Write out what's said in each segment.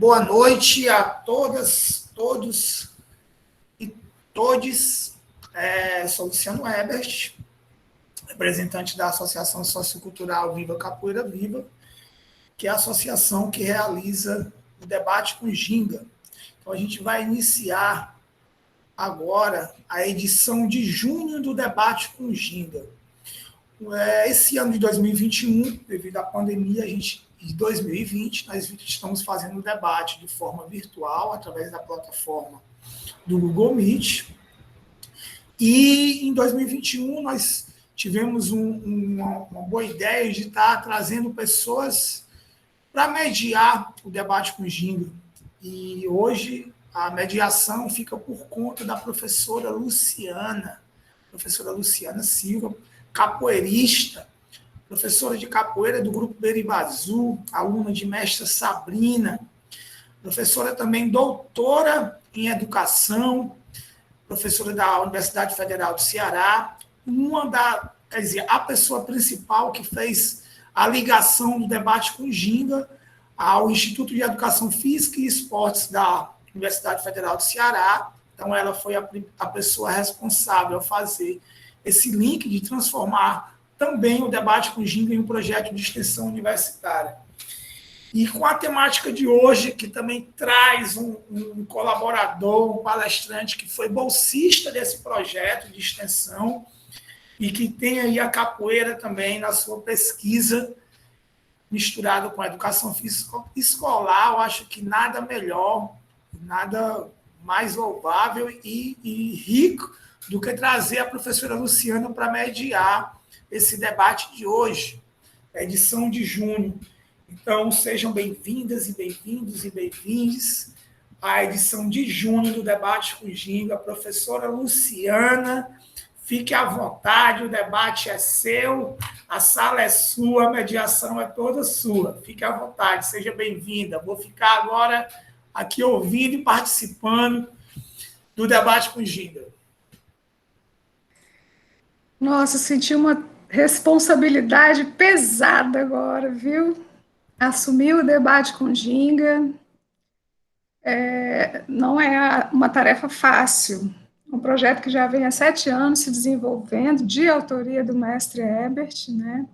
Boa noite a todas, todos e todes. Sou Luciano Ebert, representante da Associação Sociocultural Viva Capoeira Viva, que é a associação que realiza o debate com Ginga. Então, a gente vai iniciar agora a edição de junho do debate com Ginga. Esse ano de 2021, devido à pandemia, de 2020, nós estamos fazendo o debate de forma virtual, através da plataforma do Google Meet. E em 2021, nós tivemos uma boa ideia de estar trazendo pessoas para mediar o debate com Ginga. E hoje a mediação fica por conta da professora Luciana Silva, capoeirista, professora de capoeira do Grupo Beribazu, aluna de mestra Sabrina, professora também doutora em educação, professora da Universidade Federal do Ceará, a pessoa principal que fez a ligação do debate com Ginga ao Instituto de Educação Física e Esportes da Universidade Federal do Ceará. Então, ela foi a pessoa responsável a fazer esse link de transformar também o debate com Ginga em um projeto de extensão universitária. E com a temática de hoje, que também traz um colaborador, um palestrante que foi bolsista desse projeto de extensão e que tem aí a capoeira também na sua pesquisa, misturado com a educação física escolar. Eu acho que nada melhor, nada mais louvável e rico do que trazer a professora Luciana para mediar esse debate de hoje, a edição de junho. Então, sejam bem-vindas e bem-vindos e bem-vindes à edição de junho do Debate com Ginga. Professora Luciana, fique à vontade, o debate é seu, a sala é sua, a mediação é toda sua. Fique à vontade, seja bem-vinda. Vou ficar agora aqui ouvindo e participando do Debate com Ginga. Nossa, senti uma responsabilidade pesada agora, viu? Assumir o debate com Ginga não é uma tarefa fácil. Um projeto que já vem há 7 anos se desenvolvendo, de autoria do mestre Ebert, né?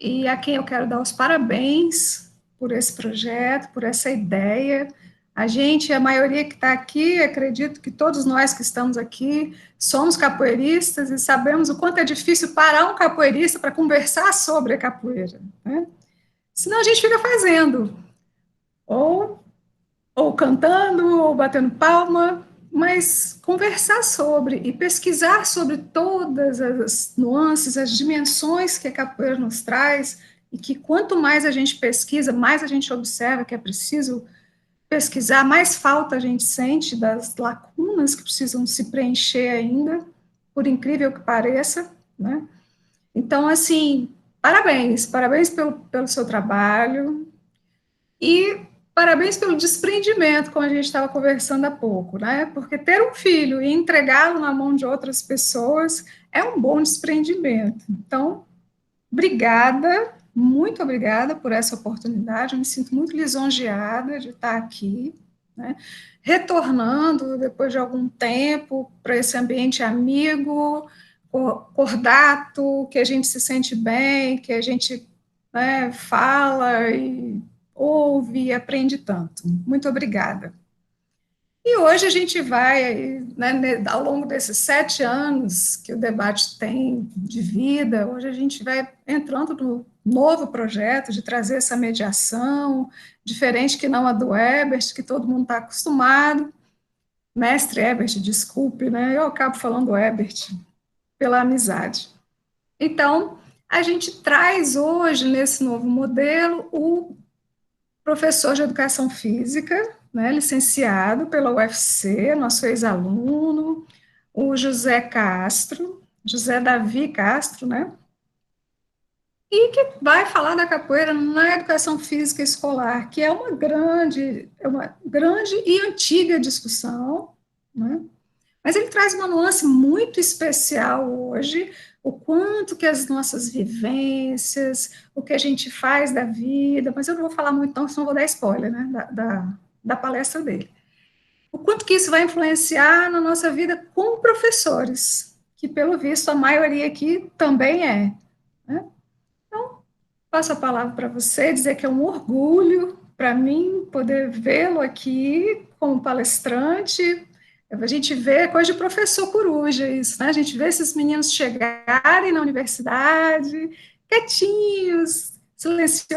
E a quem eu quero dar os parabéns por esse projeto, por essa ideia. A maioria que está aqui, acredito que todos nós que estamos aqui somos capoeiristas e sabemos o quanto é difícil parar um capoeirista para conversar sobre a capoeira, né? Senão a gente fica fazendo, ou cantando, ou batendo palma, mas conversar sobre e pesquisar sobre todas as nuances, as dimensões que a capoeira nos traz, e que quanto mais a gente pesquisa, mais a gente observa que é preciso pesquisar, mais falta a gente sente das lacunas que precisam se preencher ainda, por incrível que pareça, né? Então, assim, parabéns pelo seu trabalho e parabéns pelo desprendimento, como a gente estava conversando há pouco, né? Porque ter um filho e entregá-lo na mão de outras pessoas é um bom desprendimento. Então, obrigada, muito obrigada por essa oportunidade. Eu me sinto muito lisonjeada de estar aqui, né? Retornando depois de algum tempo para esse ambiente amigo, cordato, que a gente se sente bem, que a gente, né, fala e ouve e aprende tanto. Muito obrigada. E hoje a gente vai, né, ao longo desses 7 anos que o debate tem de vida, hoje a gente vai entrando no novo projeto de trazer essa mediação, diferente que não a do Ebert, que todo mundo está acostumado. Mestre Ebert, desculpe, né, eu acabo falando Ebert, pela amizade. Então, a gente traz hoje, nesse novo modelo, o professor de educação física, né, licenciado pela UFC, nosso ex-aluno, o José Davi Castro, né, e que vai falar da capoeira na educação física escolar, que é uma grande e antiga discussão, né, mas ele traz uma nuance muito especial hoje, o quanto que as nossas vivências, o que a gente faz da vida, mas eu não vou falar muito não, senão vou dar spoiler, né, da palestra dele. O quanto que isso vai influenciar na nossa vida como professores, que pelo visto a maioria aqui também é, né? Então, passo a palavra para você, dizer que é um orgulho para mim poder vê-lo aqui como palestrante. A gente vê coisa de professor coruja isso, né? A gente vê esses meninos chegarem na universidade, quietinhos, silenciosos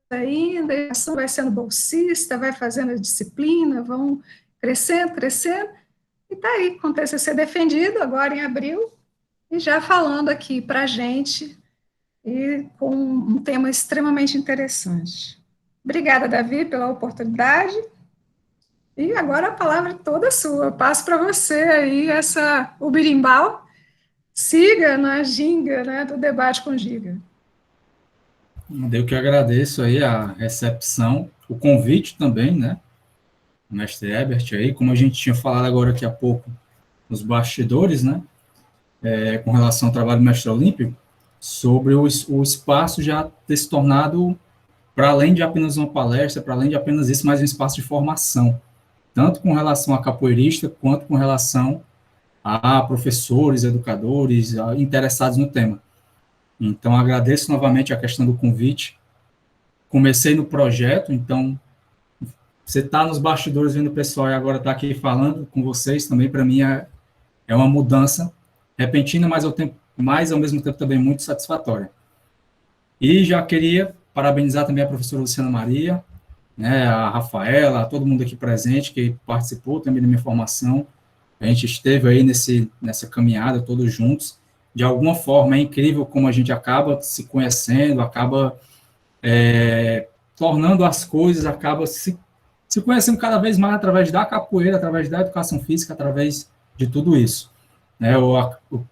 ainda, vai sendo bolsista, vai fazendo a disciplina, vão crescendo, crescendo, e está aí com o TCC defendido agora em abril, e já falando aqui para a gente, e com um tema extremamente interessante. Obrigada, Davi, pela oportunidade. E agora a palavra é toda sua. Eu passo para você aí o birimbau. Siga na ginga, né, do debate com Giga. Eu que agradeço aí a recepção, o convite também, né, mestre Herbert aí, como a gente tinha falado agora aqui há pouco, nos bastidores, né, com relação ao trabalho do mestre Olímpio, sobre o espaço já ter se tornado, para além de apenas uma palestra, para além de apenas isso, mais um espaço de formação, tanto com relação a capoeirista, quanto com relação a professores, educadores, interessados no tema. Então, agradeço novamente a questão do convite. Comecei no projeto, então, você está nos bastidores vendo o pessoal e agora está aqui falando com vocês também, para mim, é uma mudança repentina, mas ao mesmo tempo também muito satisfatória. E já queria parabenizar também a professora Luciana Maria, né, a Rafaela, a todo mundo aqui presente que participou também da minha formação. A gente esteve aí nessa caminhada todos juntos. De alguma forma, é incrível como a gente acaba se conhecendo, acaba tornando as coisas, acaba se conhecendo cada vez mais através da capoeira, através da educação física, através de tudo isso.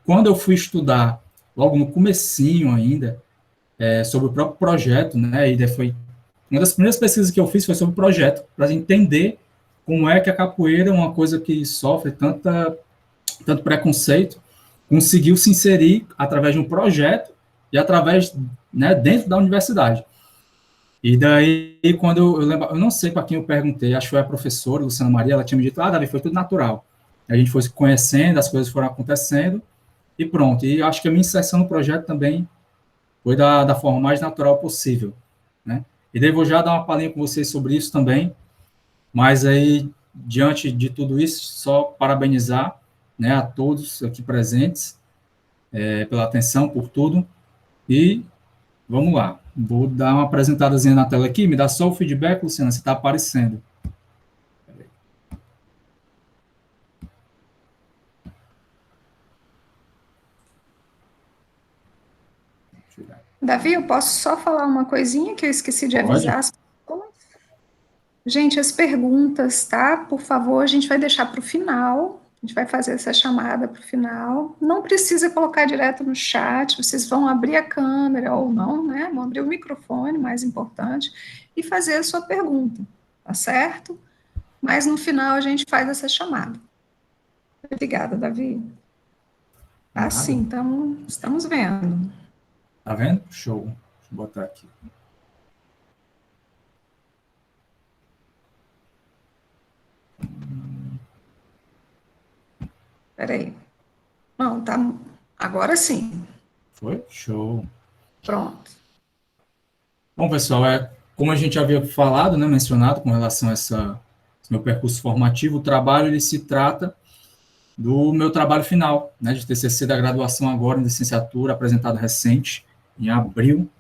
Quando eu fui estudar, logo no comecinho ainda, sobre o próprio projeto, né, e foi uma das primeiras pesquisas que eu fiz foi sobre o projeto, para entender como é que a capoeira, uma coisa que sofre tanto preconceito, conseguiu se inserir através de um projeto e através, né, dentro da universidade. E daí, quando eu lembro, eu não sei para quem eu perguntei, acho que foi a professora, Luciana Maria, ela tinha me dito, Davi, foi tudo natural. A gente foi se conhecendo, as coisas foram acontecendo, e pronto. E acho que a minha inserção no projeto também foi da forma mais natural possível, né? E daí vou já dar uma palhinha com vocês sobre isso também, mas aí, diante de tudo isso, só parabenizar, né, a todos aqui presentes, pela atenção, por tudo, e vamos lá. Vou dar uma apresentadazinha na tela aqui, me dá só o feedback, Luciana, se está aparecendo. Davi, eu posso só falar uma coisinha que eu esqueci de avisar? Gente, as perguntas, tá? Por favor, a gente vai deixar para o final. A gente vai fazer essa chamada para o final. Não precisa colocar direto no chat, vocês vão abrir a câmera ou não, né? Vão abrir o microfone, mais importante, e fazer a sua pergunta, tá certo? Mas no final a gente faz essa chamada. Obrigada, Davi. Tá sim, então estamos vendo. Tá vendo? Show. Deixa eu botar aqui. Peraí. Não, tá. Agora sim. Foi? Show. Pronto. Bom, pessoal, como a gente já havia falado, né, mencionado com relação a esse meu percurso formativo, o trabalho ele se trata do meu trabalho final, né, de TCC da graduação agora em licenciatura, apresentado recente, em abril,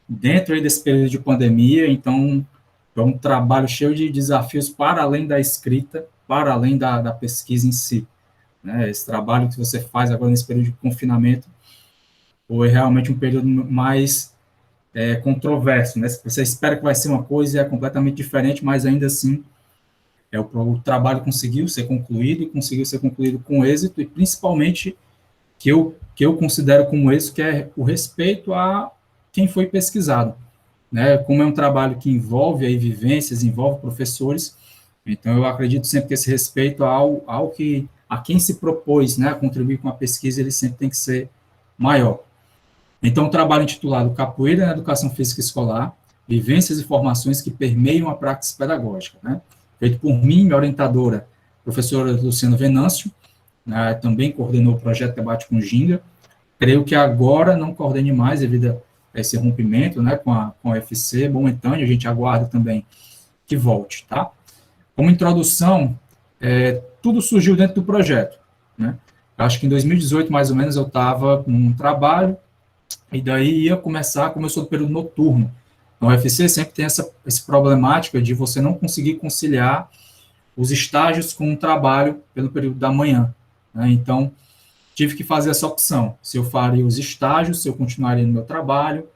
dentro aí desse período de pandemia. Então, é um trabalho cheio de desafios para além da escrita, para além da pesquisa em si, né? Esse trabalho que você faz agora nesse período de confinamento foi realmente um período mais controverso, né? Você espera que vai ser uma coisa e é completamente diferente, mas ainda assim o trabalho conseguiu ser concluído, e conseguiu ser concluído com êxito, e principalmente que eu considero como êxito, que é o respeito a quem foi pesquisado, né? Como é um trabalho que envolve aí vivências, envolve professores, então eu acredito sempre que esse respeito ao que a quem se propôs, né, a contribuir com a pesquisa, ele sempre tem que ser maior. Então, o trabalho intitulado Capoeira na Educação Física Escolar, Vivências e Formações que Permeiam a Prática Pedagógica, né, feito por mim, minha orientadora, professora Luciana Venâncio, né, também coordenou o projeto Debate com Ginga. Creio que agora não coordene mais devido a esse rompimento, né, com a UFC momentâneo, a gente aguarda também que volte, tá? Como introdução, tudo surgiu dentro do projeto, né? Acho que em 2018, mais ou menos, eu estava num trabalho, e daí começou o período noturno. Na UFC sempre tem essa problemática de você não conseguir conciliar os estágios com o trabalho pelo período da manhã, né? Então, tive que fazer essa opção, se eu faria os estágios, se eu continuaria no meu trabalho,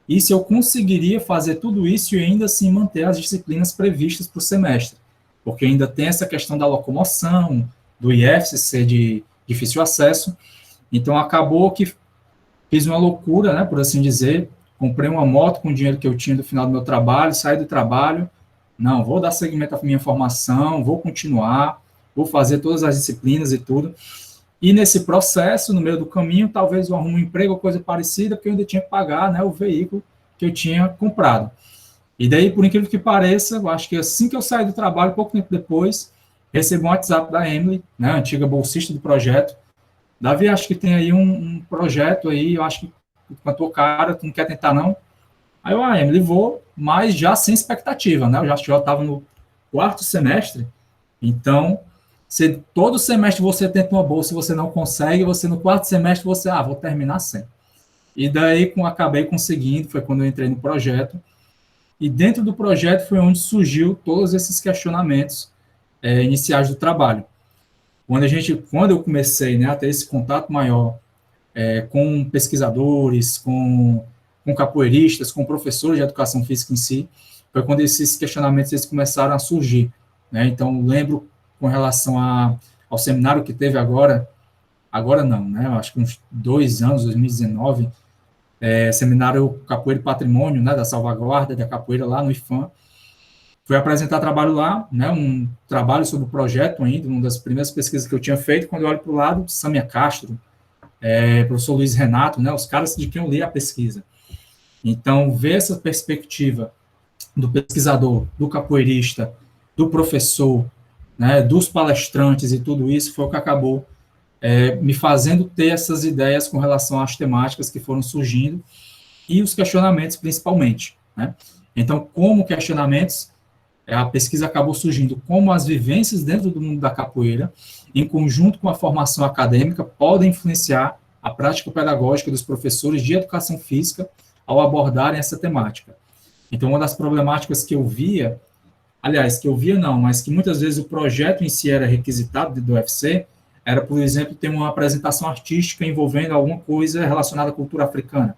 e se eu conseguiria fazer tudo isso e ainda assim manter as disciplinas previstas para o semestre, porque ainda tem essa questão da locomoção, do IF ser de difícil acesso. Então, acabou que fiz uma loucura, né, por assim dizer, comprei uma moto com o dinheiro que eu tinha do final do meu trabalho, saí do trabalho, não, vou dar seguimento à minha formação, vou continuar, vou fazer todas as disciplinas e tudo. E nesse processo, no meio do caminho, talvez eu arrume um emprego ou coisa parecida, porque eu ainda tinha que pagar, né, o veículo que eu tinha comprado. E daí, por incrível que pareça, eu acho que assim que eu saí do trabalho, pouco tempo depois, recebi um WhatsApp da Emily, né, antiga bolsista do projeto. Davi, acho que tem aí um projeto aí, eu acho que com a tua cara, tu não quer tentar não? Aí eu, Emily, vou, mas já sem expectativa, né, eu já estava no 4º semestre, então, se todo semestre você tenta uma bolsa e você não consegue, você no 4º semestre você, vou terminar sem. E daí, acabei conseguindo, foi quando eu entrei no projeto, e dentro do projeto foi onde surgiu todos esses questionamentos iniciais do trabalho. Quando eu comecei, né, a ter esse contato maior com pesquisadores, com capoeiristas, com professores de educação física em si, foi quando esses questionamentos eles começaram a surgir, né? Então, lembro com relação ao seminário que teve agora não, né? Acho que uns 2 anos, 2019, seminário Capoeira e Patrimônio, né, da salvaguarda da capoeira lá no IFAM. Fui apresentar trabalho lá, né, um trabalho sobre o projeto ainda, uma das primeiras pesquisas que eu tinha feito, quando eu olho para o lado, Samia Castro, professor Luiz Renato, né, os caras de quem eu li a pesquisa. Então, ver essa perspectiva do pesquisador, do capoeirista, do professor, né, dos palestrantes e tudo isso, foi o que acabou me fazendo ter essas ideias com relação às temáticas que foram surgindo e os questionamentos, principalmente, né? Então, como questionamentos, a pesquisa acabou surgindo como as vivências dentro do mundo da capoeira, em conjunto com a formação acadêmica, podem influenciar a prática pedagógica dos professores de educação física ao abordarem essa temática. Então, uma das problemáticas que eu via, mas que muitas vezes o projeto em si era requisitado do UFC, era, por exemplo, ter uma apresentação artística envolvendo alguma coisa relacionada à cultura africana.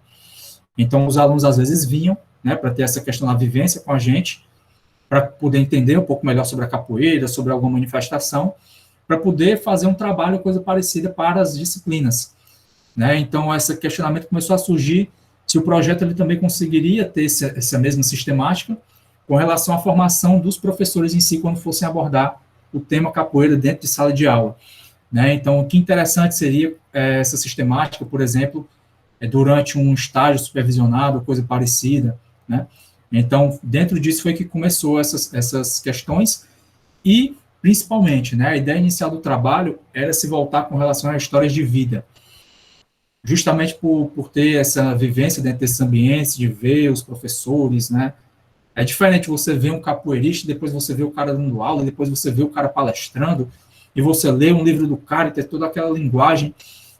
Então, os alunos, às vezes, vinham, né, para ter essa questão da vivência com a gente, para poder entender um pouco melhor sobre a capoeira, sobre alguma manifestação, para poder fazer um trabalho, coisa parecida para as disciplinas, né? Então, esse questionamento começou a surgir se o projeto ele também conseguiria ter essa mesma sistemática com relação à formação dos professores em si, quando fossem abordar o tema capoeira dentro de sala de aula, né? Então, o que interessante seria essa sistemática, por exemplo, durante um estágio supervisionado, coisa parecida, né? Então, dentro disso foi que começou essas questões e, principalmente, né, a ideia inicial do trabalho era se voltar com relação a histórias de vida, justamente por ter essa vivência dentro desses ambientes, de ver os professores, né? É diferente você ver um capoeirista, depois você vê o cara dando aula, depois você vê o cara palestrando, e você lê um livro do cara e ter toda aquela linguagem.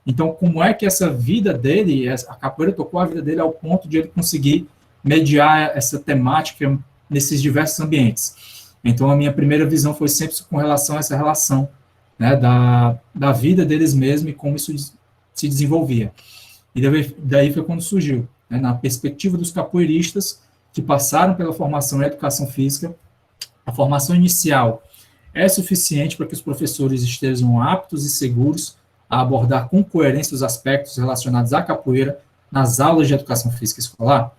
Então, como é que essa vida dele, a capoeira tocou a vida dele ao ponto de ele conseguir mediar essa temática nesses diversos ambientes? Então, a minha primeira visão foi sempre com relação a essa relação, né, da vida deles mesmos e como isso se desenvolvia. E daí foi quando surgiu, né, na perspectiva dos capoeiristas que passaram pela formação em educação física, a formação inicial é suficiente para que os professores estejam aptos e seguros a abordar com coerência os aspectos relacionados à capoeira nas aulas de educação física escolar?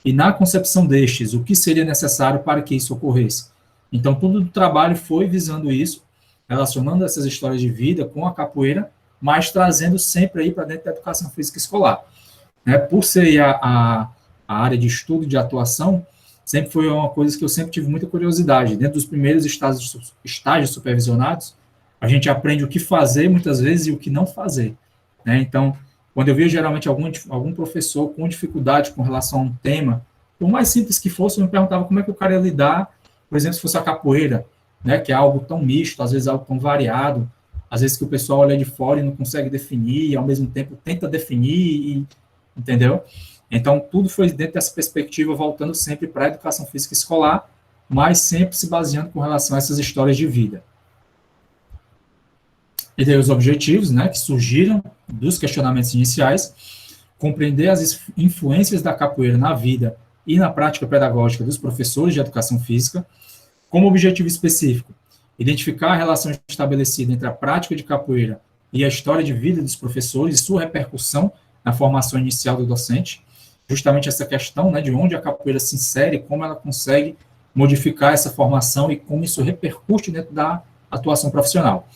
E na concepção destes, o que seria necessário para que isso ocorresse? Então, todo o trabalho foi visando isso, relacionando essas histórias de vida com a capoeira, mas trazendo sempre aí para dentro da educação física escolar. Né? Por ser a área de estudo, de atuação, sempre foi uma coisa que eu sempre tive muita curiosidade. Dentro dos primeiros estágios supervisionados, a gente aprende o que fazer, muitas vezes, e o que não fazer. Né? Então, quando eu via, geralmente, algum professor com dificuldade com relação a um tema, por mais simples que fosse, eu me perguntava como é que o cara ia lidar, por exemplo, se fosse a capoeira, né, que é algo tão misto, às vezes algo tão variado, às vezes que o pessoal olha de fora e não consegue definir, e ao mesmo tempo tenta definir, entendeu? Então, tudo foi dentro dessa perspectiva, voltando sempre para a educação física escolar, mas sempre se baseando com relação a essas histórias de vida. E daí os objetivos, né, que surgiram dos questionamentos iniciais, compreender as influências da capoeira na vida e na prática pedagógica dos professores de educação física, como objetivo específico, identificar a relação estabelecida entre a prática de capoeira e a história de vida dos professores e sua repercussão na formação inicial do docente, justamente essa questão, né, de onde a capoeira se insere, como ela consegue modificar essa formação e como isso repercute dentro da atuação profissional.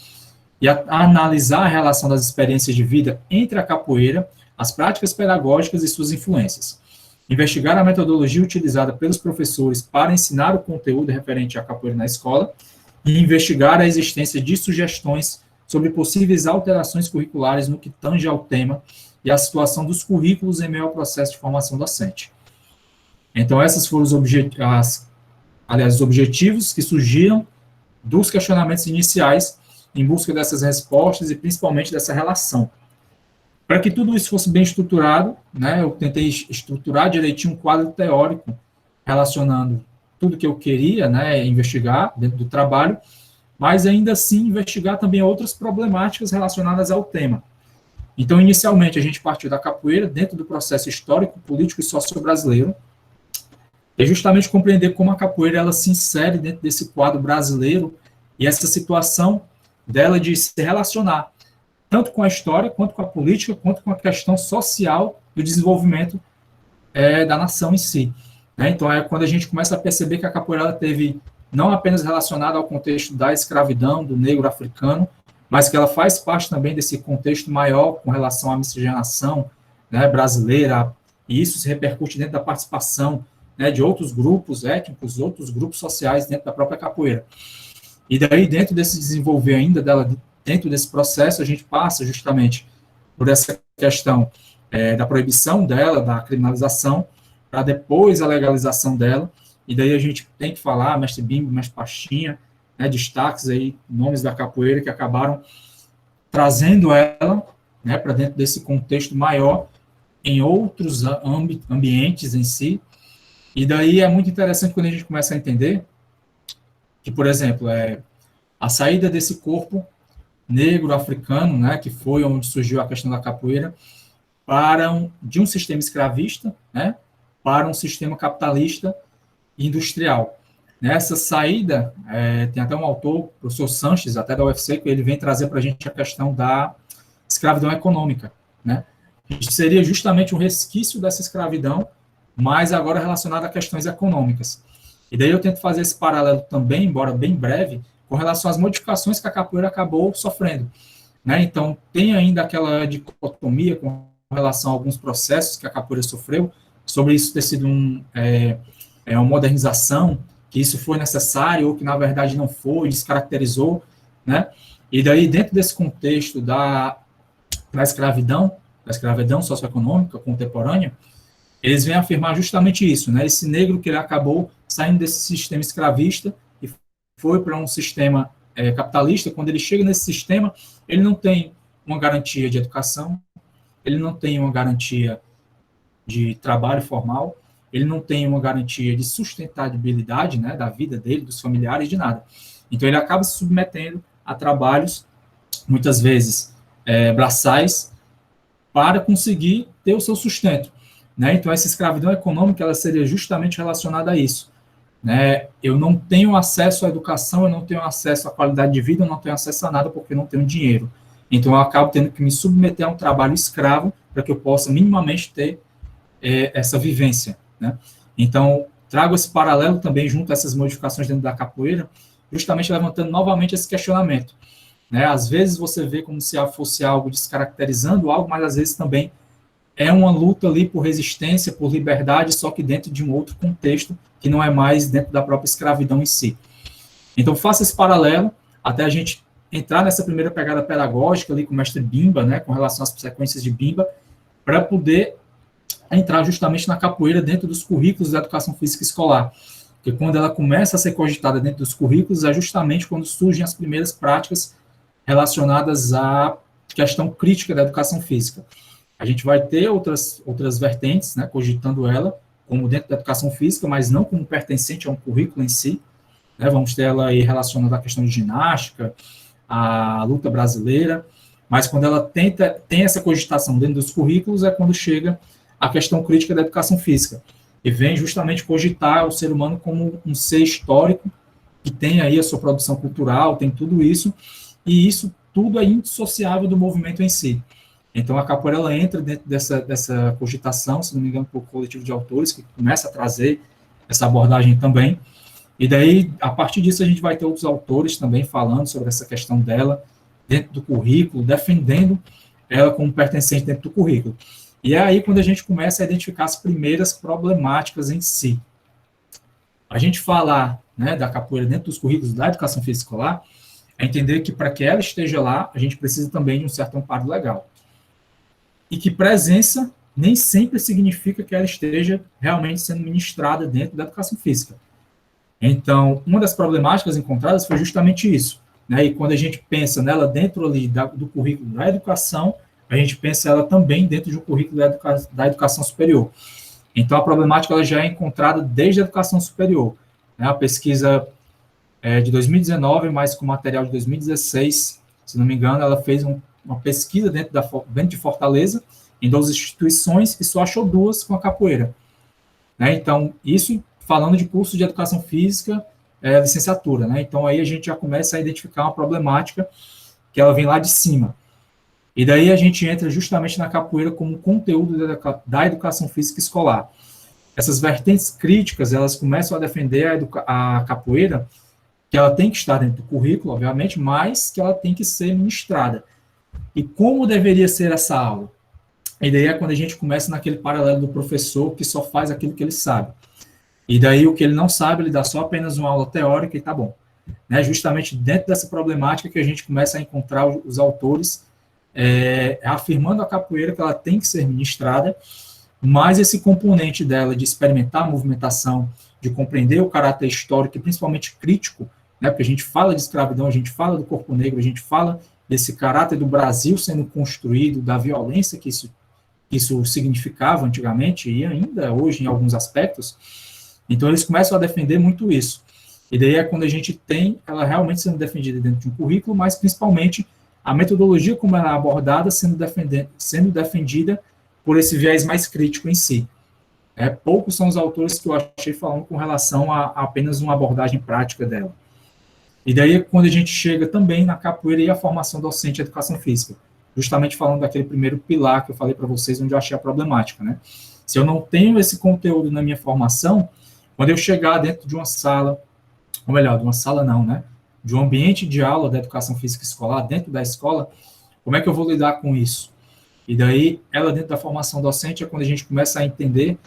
E analisar a relação das experiências de vida entre a capoeira, as práticas pedagógicas e suas influências. Investigar a metodologia utilizada pelos professores para ensinar o conteúdo referente à capoeira na escola e investigar a existência de sugestões sobre possíveis alterações curriculares no que tange ao tema e a situação dos currículos em meio ao processo de formação docente. Então, esses foram os objetivos que surgiram dos questionamentos iniciais em busca dessas respostas e principalmente dessa relação. Para que tudo isso fosse bem estruturado, né, eu tentei estruturar direitinho um quadro teórico relacionando tudo que eu queria, né, investigar dentro do trabalho, mas ainda assim investigar também outras problemáticas relacionadas ao tema. Então, inicialmente, a gente partiu da capoeira dentro do processo histórico, político e socio-brasileiro, e justamente compreender como a capoeira ela se insere dentro desse quadro brasileiro e essa situação dela de se relacionar tanto com a história, quanto com a política, quanto com a questão social do desenvolvimento da nação em si. Né? Então, é quando a gente começa a perceber que a capoeira ela teve não apenas relacionada ao contexto da escravidão, do negro africano, mas que ela faz parte também desse contexto maior com relação à miscigenação, né, brasileira, e isso se repercute dentro da participação, né, de outros grupos étnicos, outros grupos sociais dentro da própria capoeira. E daí, dentro desse desenvolver ainda dela, dentro desse processo, a gente passa justamente por essa questão da proibição dela, da criminalização, para depois a legalização dela, e daí a gente tem que falar, mestre Bimbo, mestre Pastinha, né, destaques aí, nomes da capoeira que acabaram trazendo ela, né, para dentro desse contexto maior, em outros ambientes em si, e daí é muito interessante quando a gente começa a entender que, por exemplo, a saída desse corpo negro africano, né, que foi onde surgiu a questão da capoeira, de um sistema escravista, né, para um sistema capitalista e industrial. Nessa saída, tem até um autor, o professor Sanches, até da UFC, que ele vem trazer para a gente a questão da escravidão econômica, né, que seria justamente um resquício dessa escravidão, mas agora relacionado a questões econômicas. E daí eu tento fazer esse paralelo também, embora bem breve, com relação às modificações que a capoeira acabou sofrendo. Né? Então, tem ainda aquela dicotomia com relação a alguns processos que a capoeira sofreu, sobre isso ter sido uma modernização, que isso foi necessário, ou que na verdade não foi, descaracterizou. Né? E daí, dentro desse contexto da escravidão socioeconômica contemporânea, eles vêm afirmar justamente isso, né? Esse negro que ele acabou saindo desse sistema escravista e foi para um sistema capitalista. Quando ele chega nesse sistema, ele não tem uma garantia de educação, ele não tem uma garantia de trabalho formal, ele não tem uma garantia de sustentabilidade, né, da vida dele, dos familiares, de nada. Então, ele acaba se submetendo a trabalhos, muitas vezes, braçais, para conseguir ter o seu sustento. Né? Então, essa escravidão econômica ela seria justamente relacionada a isso. Né? Eu não tenho acesso à educação, eu não tenho acesso à qualidade de vida, eu não tenho acesso a nada porque eu não tenho dinheiro. Então, eu acabo tendo que me submeter a um trabalho escravo para que eu possa minimamente ter essa vivência. Né? Então, trago esse paralelo também junto a essas modificações dentro da capoeira, justamente levantando novamente esse questionamento. Né? Às vezes você vê como se fosse algo descaracterizando algo, mas às vezes também é uma luta ali por resistência, por liberdade, só que dentro de um outro contexto, que não é mais dentro da própria escravidão em si. Então, faça esse paralelo, até a gente entrar nessa primeira pegada pedagógica ali com o mestre Bimba, né, com relação às sequências de Bimba, para poder entrar justamente na capoeira dentro dos currículos da educação física escolar. Porque quando ela começa a ser cogitada dentro dos currículos, é justamente quando surgem as primeiras práticas relacionadas à questão crítica da educação física. A gente vai ter outras vertentes, né, cogitando ela, como dentro da educação física, mas não como pertencente a um currículo em si. Né, vamos ter ela aí relacionada à questão de ginástica, à luta brasileira, mas quando ela tem essa cogitação dentro dos currículos, é quando chega a questão crítica da educação física, e vem justamente cogitar o ser humano como um ser histórico, que tem aí a sua produção cultural, tem tudo isso, e isso tudo é indissociável do movimento em si. Então, a capoeira ela entra dentro dessa cogitação, se não me engano, por coletivo de autores, que começa a trazer essa abordagem também. E daí, a partir disso, a gente vai ter outros autores também falando sobre essa questão dela dentro do currículo, defendendo ela como pertencente dentro do currículo. E é aí quando a gente começa a identificar as primeiras problemáticas em si. A gente falar, né, da capoeira dentro dos currículos da educação física escolar é entender que para que ela esteja lá, a gente precisa também de um certo amparo legal. E que presença nem sempre significa que ela esteja realmente sendo ministrada dentro da educação física. Então, uma das problemáticas encontradas foi justamente isso. Né? E quando a gente pensa nela dentro ali do currículo da educação, a gente pensa ela também dentro de um currículo da educação superior. Então, a problemática ela já é encontrada desde a educação superior. Né? A pesquisa de 2019, mas com material de 2016, se não me engano, ela fez uma pesquisa dentro de Fortaleza, em 12 instituições, e só achou 2 com a capoeira. Né? Então, isso falando de curso de educação física, licenciatura. Né? Então, aí a gente já começa a identificar uma problemática que ela vem lá de cima. E daí a gente entra justamente na capoeira como conteúdo da educação física escolar. Essas vertentes críticas, elas começam a defender a capoeira, que ela tem que estar dentro do currículo, obviamente, mas que ela tem que ser ministrada. E como deveria ser essa aula? E daí é quando a gente começa naquele paralelo do professor que só faz aquilo que ele sabe. E daí o que ele não sabe, ele dá só apenas uma aula teórica e tá bom. Né? Justamente dentro dessa problemática que a gente começa a encontrar os autores afirmando a capoeira que ela tem que ser ministrada, mas esse componente dela de experimentar a movimentação, de compreender o caráter histórico e principalmente crítico, né? Porque a gente fala de escravidão, a gente fala do corpo negro, a gente fala desse caráter do Brasil sendo construído, da violência que isso significava antigamente e ainda hoje em alguns aspectos. Então, eles começam a defender muito isso. E daí é quando a gente tem ela realmente sendo defendida dentro de um currículo, mas principalmente a metodologia como ela é abordada sendo defendida por esse viés mais crítico em si. Poucos são os autores que eu achei falando com relação a apenas uma abordagem prática dela. E daí quando a gente chega também na capoeira e a formação docente e educação física, justamente falando daquele primeiro pilar que eu falei para vocês, onde eu achei a problemática. Né? Se eu não tenho esse conteúdo na minha formação, quando eu chegar dentro de uma sala, ou melhor, de uma sala não, né? De um ambiente de aula da educação física escolar, dentro da escola, como é que eu vou lidar com isso? E daí, ela dentro da formação docente é quando a gente começa a entender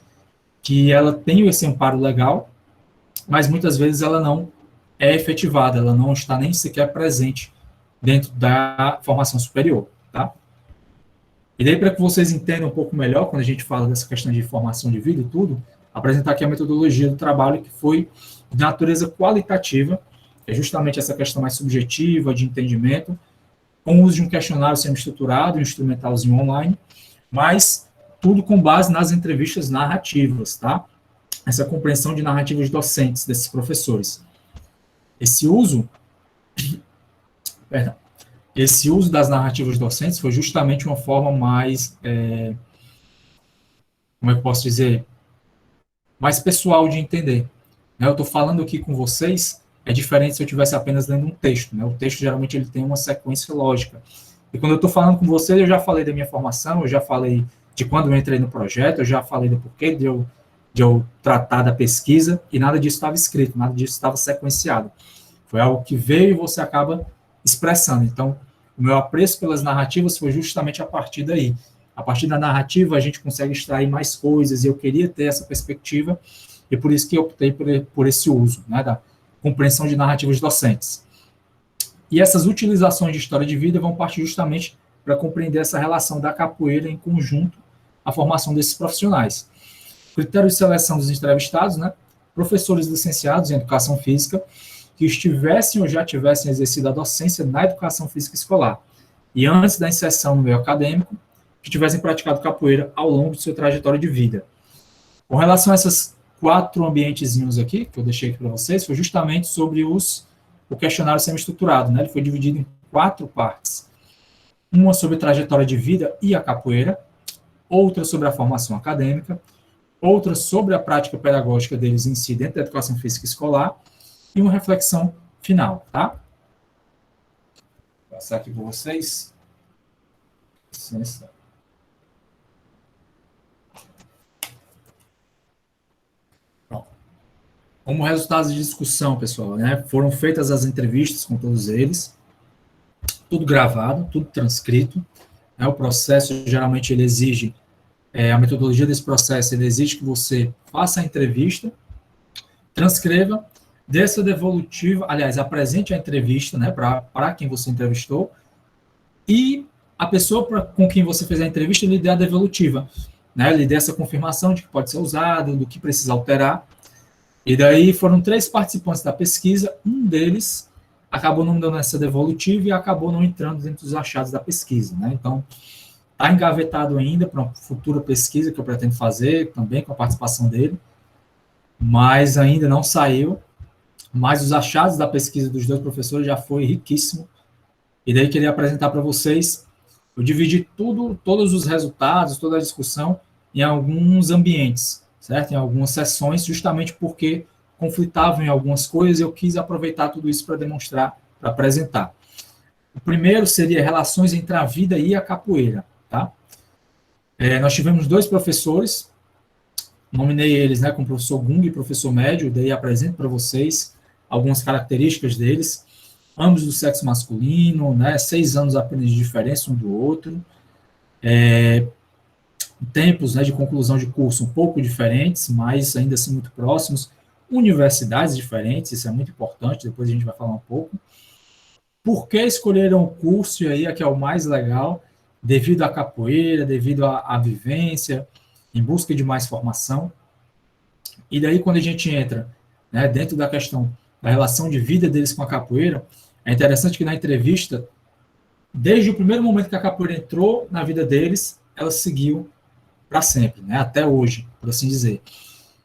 que ela tem esse amparo legal, mas muitas vezes ela não é efetivada, ela não está nem sequer presente dentro da formação superior, tá? E daí, para que vocês entendam um pouco melhor, quando a gente fala dessa questão de formação de vida e tudo, apresentar aqui a metodologia do trabalho que foi de natureza qualitativa, é justamente essa questão mais subjetiva, de entendimento, com o uso de um questionário semi-estruturado, um instrumentalzinho online, mas tudo com base nas entrevistas narrativas, tá? Essa compreensão de narrativas docentes desses professores. Esse uso das narrativas docentes foi justamente uma forma mais, como é que eu posso dizer, mais pessoal de entender. Eu estou falando aqui com vocês, é diferente se eu estivesse apenas lendo um texto. Né? O texto, geralmente, ele tem uma sequência lógica. E quando eu estou falando com vocês, eu já falei da minha formação, eu já falei de quando eu entrei no projeto, eu já falei do porquê de eu tratar da pesquisa, e nada disso estava escrito, nada disso estava sequenciado. Foi algo que veio e você acaba expressando. Então, o meu apreço pelas narrativas foi justamente a partir daí. A partir da narrativa, a gente consegue extrair mais coisas, e eu queria ter essa perspectiva, e por isso que eu optei por esse uso, né, da compreensão de narrativas docentes. E essas utilizações de história de vida vão partir justamente para compreender essa relação da capoeira em conjunto à formação desses profissionais. Critério de seleção dos entrevistados, né, professores licenciados em educação física que estivessem ou já tivessem exercido a docência na educação física escolar e antes da inserção no meio acadêmico, que tivessem praticado capoeira ao longo de sua trajetória de vida. Com relação a essas 4 ambientezinhos aqui, que eu deixei aqui para vocês, foi justamente sobre o questionário semi-estruturado, né? Ele foi dividido em 4 partes. Uma sobre trajetória de vida e a capoeira, outra sobre a formação acadêmica, outra sobre a prática pedagógica deles em si dentro da educação física escolar e uma reflexão final, tá? Vou passar aqui para vocês. Licença. Como resultado de discussão, pessoal, né, foram feitas as entrevistas com todos eles, tudo gravado, tudo transcrito, né, o processo, geralmente, ele exige, a metodologia desse processo, ele exige que você faça a entrevista, transcreva, dê sua devolutiva, aliás, apresente a entrevista, né, para quem você entrevistou, e a pessoa com quem você fez a entrevista, lhe dê a devolutiva, né, lhe dê essa confirmação de que pode ser usado, do que precisa alterar. E daí foram 3 participantes da pesquisa, um deles acabou não dando essa devolutiva e acabou não entrando dentro dos achados da pesquisa, né? Então, está engavetado ainda para uma futura pesquisa que eu pretendo fazer, também com a participação dele, mas ainda não saiu. Mas os achados da pesquisa dos 2 professores já foi riquíssimo. E daí queria apresentar para vocês, eu dividi todos os resultados, toda a discussão em alguns ambientes, certo? Em algumas sessões, justamente porque conflitavam em algumas coisas, eu quis aproveitar tudo isso para demonstrar, para apresentar. O primeiro seria relações entre a vida e a capoeira, tá? Nós tivemos 2 professores, nominei eles, né, como professor Gung e professor Médio, daí apresento para vocês algumas características deles, ambos do sexo masculino, né, 6 anos apenas de diferença um do outro, tempos, né, de conclusão de curso um pouco diferentes, mas ainda assim muito próximos, universidades diferentes, isso é muito importante, depois a gente vai falar um pouco. Por que escolheram o curso, e aí é que é o mais legal, devido à capoeira, devido à vivência, em busca de mais formação. E daí, quando a gente entra, né, dentro da questão da relação de vida deles com a capoeira, é interessante que na entrevista, desde o primeiro momento que a capoeira entrou na vida deles, ela seguiu para sempre, né, até hoje, por assim dizer.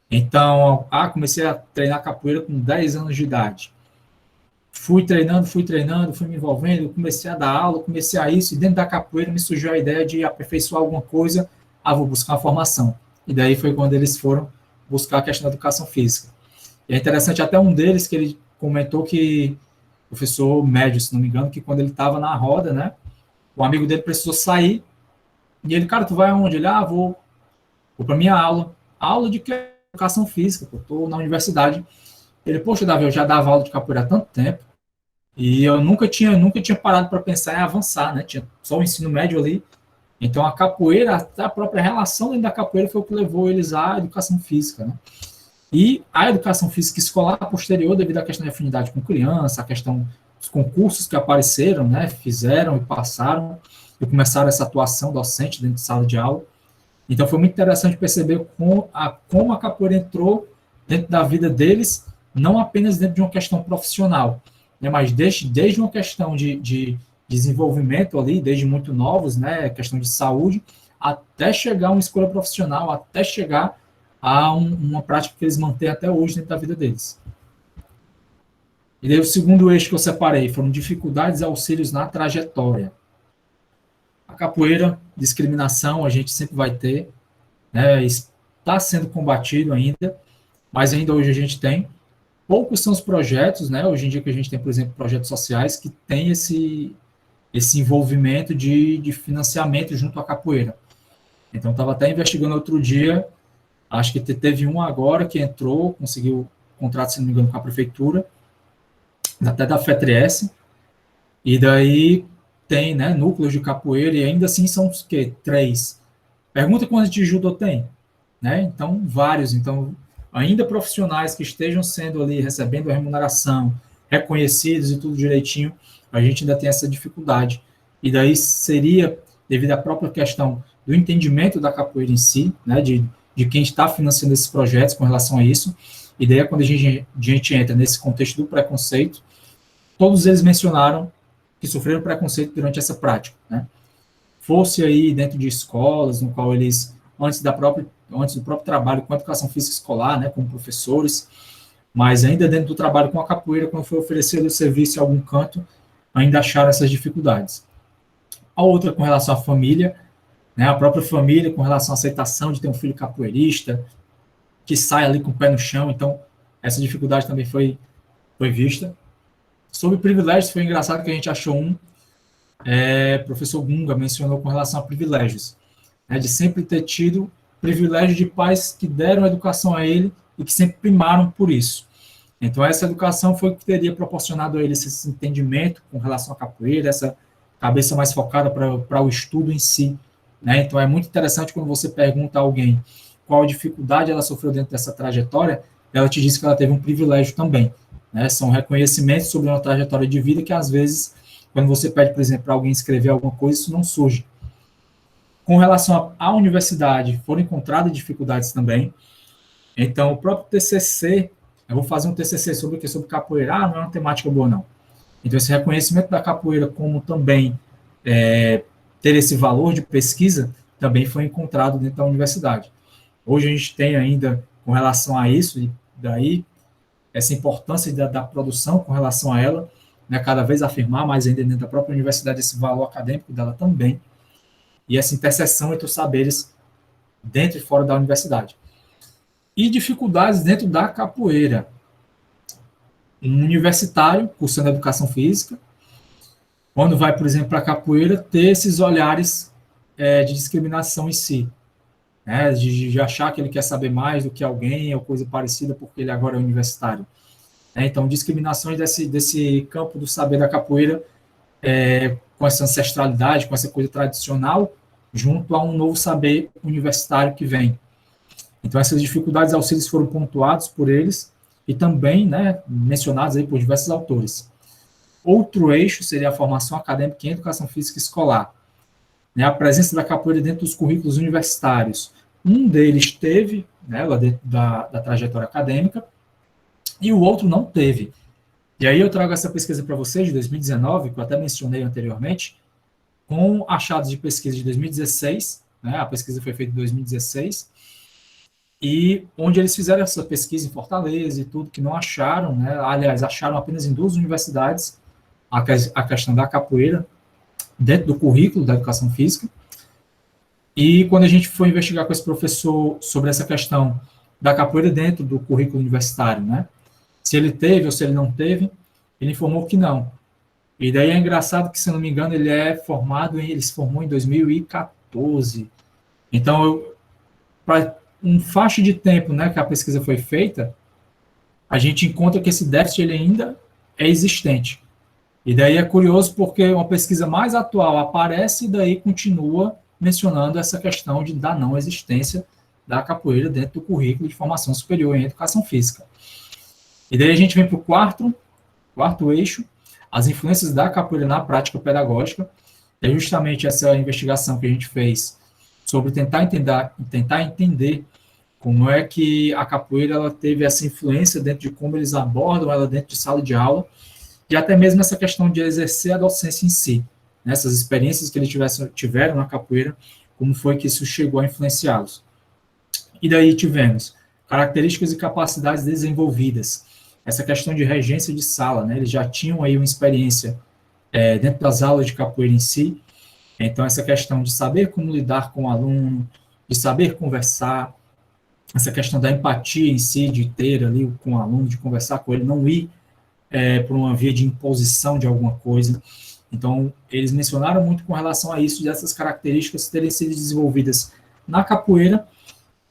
Então, comecei a treinar capoeira com 10 anos de idade. Fui treinando, fui me envolvendo, comecei a dar aula, comecei a isso, e dentro da capoeira me surgiu a ideia de aperfeiçoar alguma coisa, vou buscar uma formação. E daí foi quando eles foram buscar a questão da educação física. E é interessante até um deles que ele comentou que, professor Médio, se não me engano, que quando ele estava na roda, né, o amigo dele precisou sair, e ele, cara, tu vai aonde? Ele, vou para minha aula. Aula de que? Educação física, eu estou na universidade. Ele, poxa, Davi, eu já dava aula de capoeira há tanto tempo, e eu nunca tinha parado para pensar em avançar, né? Tinha só o ensino médio ali. Então, a capoeira, até a própria relação dentro da capoeira foi o que levou eles à educação física, né? E a educação física escolar posterior, devido à questão de afinidade com criança, a questão dos concursos que apareceram, né? Fizeram e passaram, e começaram essa atuação docente dentro de sala de aula. Então, foi muito interessante perceber como a capoeira entrou dentro da vida deles, não apenas dentro de uma questão profissional, né, mas desde uma questão de desenvolvimento ali, desde muito novos, né, questão de saúde, até chegar a uma escolha profissional, até chegar a uma prática que eles mantêm até hoje dentro da vida deles. E daí o segundo eixo que eu separei foram dificuldades e auxílios na trajetória. A capoeira, discriminação, a gente sempre vai ter, né, está sendo combatido ainda, mas ainda hoje a gente tem. Poucos são os projetos, né, hoje em dia que a gente tem, por exemplo, projetos sociais que têm esse envolvimento de financiamento junto à capoeira. Então, estava até investigando outro dia, acho que teve um agora que entrou, conseguiu contrato, se não me engano, com a prefeitura, até da FETRES, e daí tem, né, núcleos de capoeira, e ainda assim são os quê? 3. Pergunta quantos de judô tem, né? Então, vários. Então, ainda profissionais que estejam sendo ali, recebendo a remuneração, reconhecidos e tudo direitinho, a gente ainda tem essa dificuldade. E daí seria, devido à própria questão do entendimento da capoeira em si, né, de quem está financiando esses projetos com relação a isso, e daí é quando a gente entra nesse contexto do preconceito, todos eles mencionaram que sofreram preconceito durante essa prática, né? Fosse aí dentro de escolas, no qual eles, antes do próprio trabalho com a educação física escolar, né, como professores, mas ainda dentro do trabalho com a capoeira, quando foi oferecido o serviço em algum canto, ainda acharam essas dificuldades. A outra com relação à família, né, a própria família com relação à aceitação de ter um filho capoeirista, que sai ali com o pé no chão, então essa dificuldade também foi vista. Sobre privilégios, foi engraçado que a gente achou professor Gunga mencionou com relação a privilégios, né, de sempre ter tido privilégio de pais que deram educação a ele e que sempre primaram por isso. Então, essa educação foi o que teria proporcionado a ele esse entendimento com relação à capoeira, essa cabeça mais focada para o estudo em si, né? Então, é muito interessante quando você pergunta a alguém qual dificuldade ela sofreu dentro dessa trajetória, ela te diz que ela teve um privilégio também, né? São reconhecimentos sobre uma trajetória de vida que, às vezes, quando você pede, por exemplo, para alguém escrever alguma coisa, isso não surge. Com relação à universidade, foram encontradas dificuldades também. Então, o próprio TCC, eu vou fazer um TCC sobre capoeira, não é uma temática boa, não. Então, esse reconhecimento da capoeira, como também ter esse valor de pesquisa, também foi encontrado dentro da universidade. Hoje a gente tem ainda, com relação a isso, e daí essa importância da produção com relação a ela, né, cada vez afirmar mais ainda dentro da própria universidade esse valor acadêmico dela também, e essa interseção entre os saberes dentro e fora da universidade. E dificuldades dentro da capoeira. Um universitário, cursando educação física, quando vai, por exemplo, para a capoeira, ter esses olhares de discriminação em si, né, de achar que ele quer saber mais do que alguém ou coisa parecida porque ele agora é universitário. Então, discriminações desse campo do saber da capoeira com essa ancestralidade, com essa coisa tradicional, junto a um novo saber universitário que vem. Então, essas dificuldades e auxílios foram pontuados por eles e também, né, mencionados aí por diversos autores. Outro eixo seria a formação acadêmica em educação física escolar, né, a presença da capoeira dentro dos currículos universitários. Um deles teve, né, lá dentro da trajetória acadêmica, e o outro não teve. E aí eu trago essa pesquisa para vocês, de 2019, que eu até mencionei anteriormente, com achados de pesquisa de 2016, né, a pesquisa foi feita em 2016, e onde eles fizeram essa pesquisa em Fortaleza e tudo, que não acharam, né, aliás, acharam apenas em 2 universidades a questão da capoeira dentro do currículo da educação física. E quando a gente foi investigar com esse professor sobre essa questão da capoeira dentro do currículo universitário, né, se ele teve ou se ele não teve, ele informou que não. E daí é engraçado que, se não me engano, ele se formou em 2014. Então, para um faixa de tempo, né, que a pesquisa foi feita, a gente encontra que esse déficit ele ainda é existente. E daí é curioso porque uma pesquisa mais atual aparece e daí continua mencionando essa questão da não existência da capoeira dentro do currículo de formação superior em educação física. E daí a gente vem para o quarto eixo, as influências da capoeira na prática pedagógica. É justamente essa investigação que a gente fez sobre tentar entender como é que a capoeira ela teve essa influência dentro de como eles abordam ela dentro de sala de aula, e até mesmo essa questão de exercer a docência em si, né, essas experiências que eles tiveram na capoeira, como foi que isso chegou a influenciá-los. E daí tivemos características e capacidades desenvolvidas, essa questão de regência de sala, né, eles já tinham aí uma experiência dentro das aulas de capoeira em si, então essa questão de saber como lidar com o aluno, de saber conversar, essa questão da empatia em si, de ter ali com o aluno, de conversar com ele, não ir por uma via de imposição de alguma coisa. Então, eles mencionaram muito com relação a isso, dessas características terem sido desenvolvidas na capoeira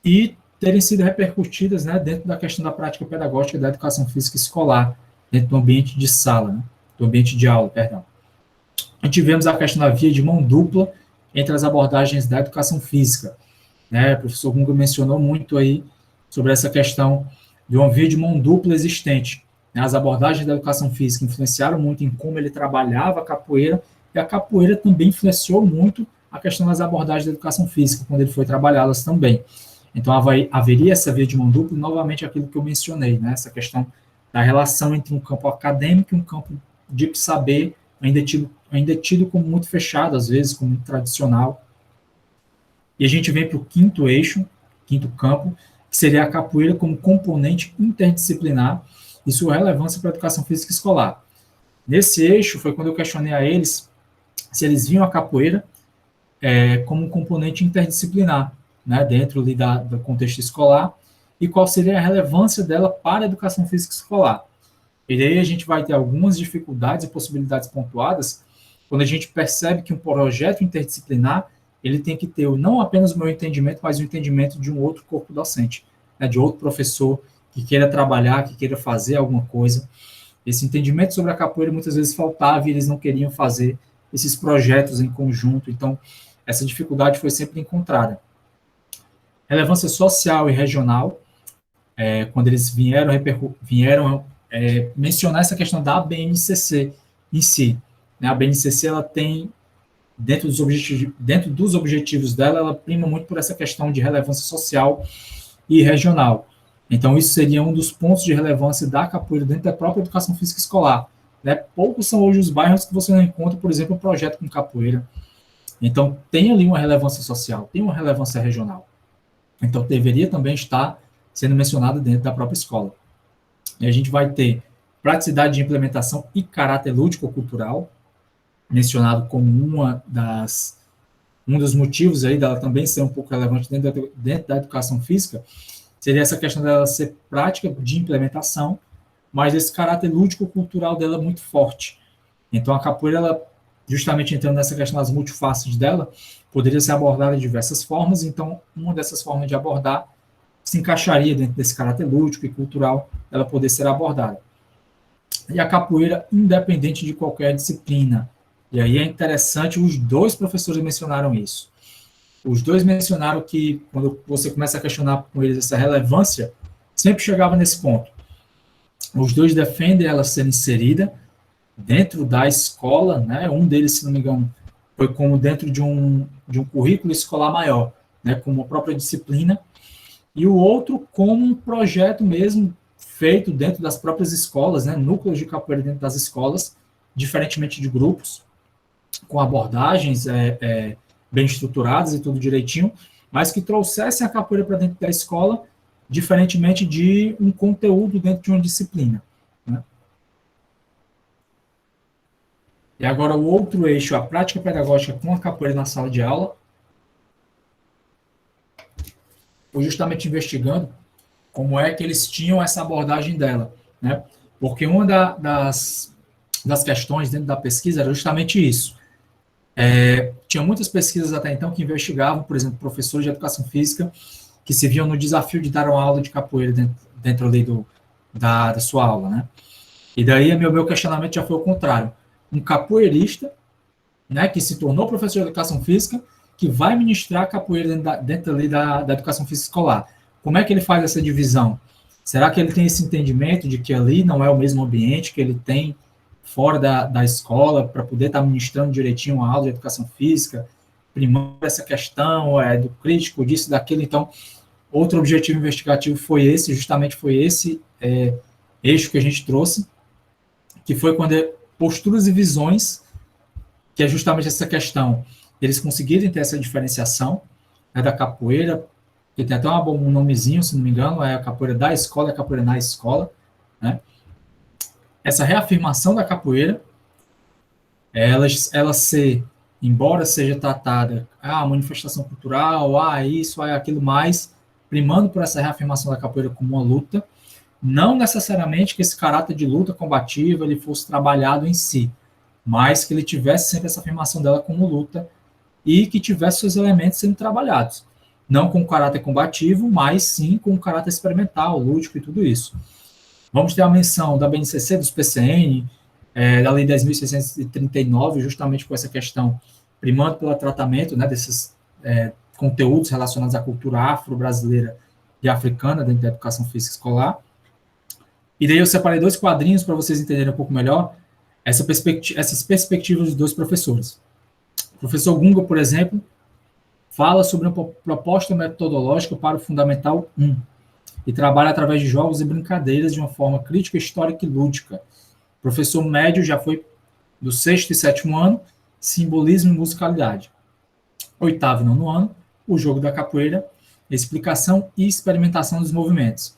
e terem sido repercutidas, né, dentro da questão da prática pedagógica da educação física escolar. dentro do ambiente de sala, né? Do ambiente de aula, perdão. E tivemos a questão da via de mão dupla entre as abordagens da educação física, né? O professor Gunga mencionou muito aí sobre essa questão de uma via de mão dupla existente. As abordagens da educação física influenciaram muito em como ele trabalhava a capoeira, e a capoeira também influenciou muito a questão das abordagens da educação física, quando ele foi trabalhá-las também. Então, haveria essa via de mão dupla, e novamente aquilo que eu mencionei, né? Essa questão da relação entre um campo acadêmico e um campo de saber, ainda tido como muito fechado, às vezes, como muito tradicional. E a gente vem para o quinto eixo, quinto campo, que seria a capoeira como componente interdisciplinar e sua relevância para a educação física escolar. Nesse eixo foi quando eu questionei a eles se eles viam a capoeira como um componente interdisciplinar, né, dentro ali do contexto escolar, e qual seria a relevância dela para a educação física escolar. E daí a gente vai ter algumas dificuldades e possibilidades pontuadas quando a gente percebe que um projeto interdisciplinar ele tem que ter não apenas o meu entendimento, mas o entendimento de um outro corpo docente, né, de outro professor que queira trabalhar, que queira fazer alguma coisa. Esse entendimento sobre a capoeira muitas vezes faltava e eles não queriam fazer esses projetos em conjunto. Então, essa dificuldade foi sempre encontrada. Relevância social e regional, quando eles vieram mencionar essa questão da BNCC em si. Né? A BNCC, ela tem, dentro dos objetivos dela, ela prima muito por essa questão de relevância social e regional. Então, isso seria um dos pontos de relevância da capoeira dentro da própria educação física escolar. Né? Poucos são hoje os bairros que você não encontra, por exemplo, um projeto com capoeira. Então, tem ali uma relevância social, tem uma relevância regional. Então, deveria também estar sendo mencionado dentro da própria escola. E a gente vai ter praticidade de implementação e caráter lúdico-cultural, mencionado como um dos motivos aí dela também ser um pouco relevante dentro da educação física, seria essa questão dela ser prática de implementação, mas esse caráter lúdico-cultural dela é muito forte. Então, a capoeira, ela, justamente entrando nessa questão das multifaces dela, poderia ser abordada de diversas formas, então, uma dessas formas de abordar se encaixaria dentro desse caráter lúdico e cultural, ela poder ser abordada. E a capoeira, independente de qualquer disciplina. E aí é interessante, os dois professores mencionaram isso. Os dois mencionaram que, quando você começa a questionar com eles essa relevância, sempre chegava nesse ponto. Os dois defendem ela ser inserida dentro da escola, né? Um deles, se não me engano, foi como dentro de um currículo escolar maior, né? Como a própria disciplina, e o outro como um projeto mesmo feito dentro das próprias escolas, né? Núcleos de capoeira dentro das escolas, diferentemente de grupos, com abordagens bem estruturadas e tudo direitinho, mas que trouxessem a capoeira para dentro da escola, diferentemente de um conteúdo dentro de uma disciplina. Né? E agora o outro eixo, a prática pedagógica com a capoeira na sala de aula, foi justamente investigando como é que eles tinham essa abordagem dela. Né? Porque uma das questões dentro da pesquisa era justamente isso. Tinha muitas pesquisas até então que investigavam, por exemplo, professores de educação física que se viam no desafio de dar uma aula de capoeira dentro ali da sua aula, né? E daí meu questionamento já foi o contrário. Um capoeirista, né, que se tornou professor de educação física, que vai ministrar capoeira dentro ali da educação física escolar. Como é que ele faz essa divisão? Será que ele tem esse entendimento de que ali não é o mesmo ambiente que ele tem fora da escola, para poder estar ministrando direitinho uma aula de educação física, primando essa questão do crítico, disso, daquilo? Então, outro objetivo investigativo foi esse eixo que a gente trouxe, que foi quando posturas e visões, que é justamente essa questão, eles conseguirem ter essa diferenciação, né, da capoeira, que tem até um nomezinho, se não me engano, é a capoeira da escola, a capoeira na escola, né? Essa reafirmação da capoeira, ela ser, embora seja tratada, manifestação cultural, isso, aquilo mais, primando por essa reafirmação da capoeira como uma luta, não necessariamente que esse caráter de luta combativa ele fosse trabalhado em si, mas que ele tivesse sempre essa afirmação dela como luta e que tivesse seus elementos sendo trabalhados. Não com caráter combativo, mas sim com caráter experimental, lúdico e tudo isso. Vamos ter a menção da BNCC, dos PCN, da Lei 10.639, justamente com essa questão, primando pelo tratamento, né, desses conteúdos relacionados à cultura afro-brasileira e africana dentro da educação física escolar. E daí eu separei 2 quadrinhos para vocês entenderem um pouco melhor essas perspectivas dos 2 professores. O professor Gunga, por exemplo, fala sobre uma proposta metodológica para o Fundamental 1 e trabalha através de jogos e brincadeiras de uma forma crítica, histórica e lúdica. O professor médio já foi do 6º e 7º ano, simbolismo e musicalidade. 8º e 9º ano, o jogo da capoeira, explicação e experimentação dos movimentos.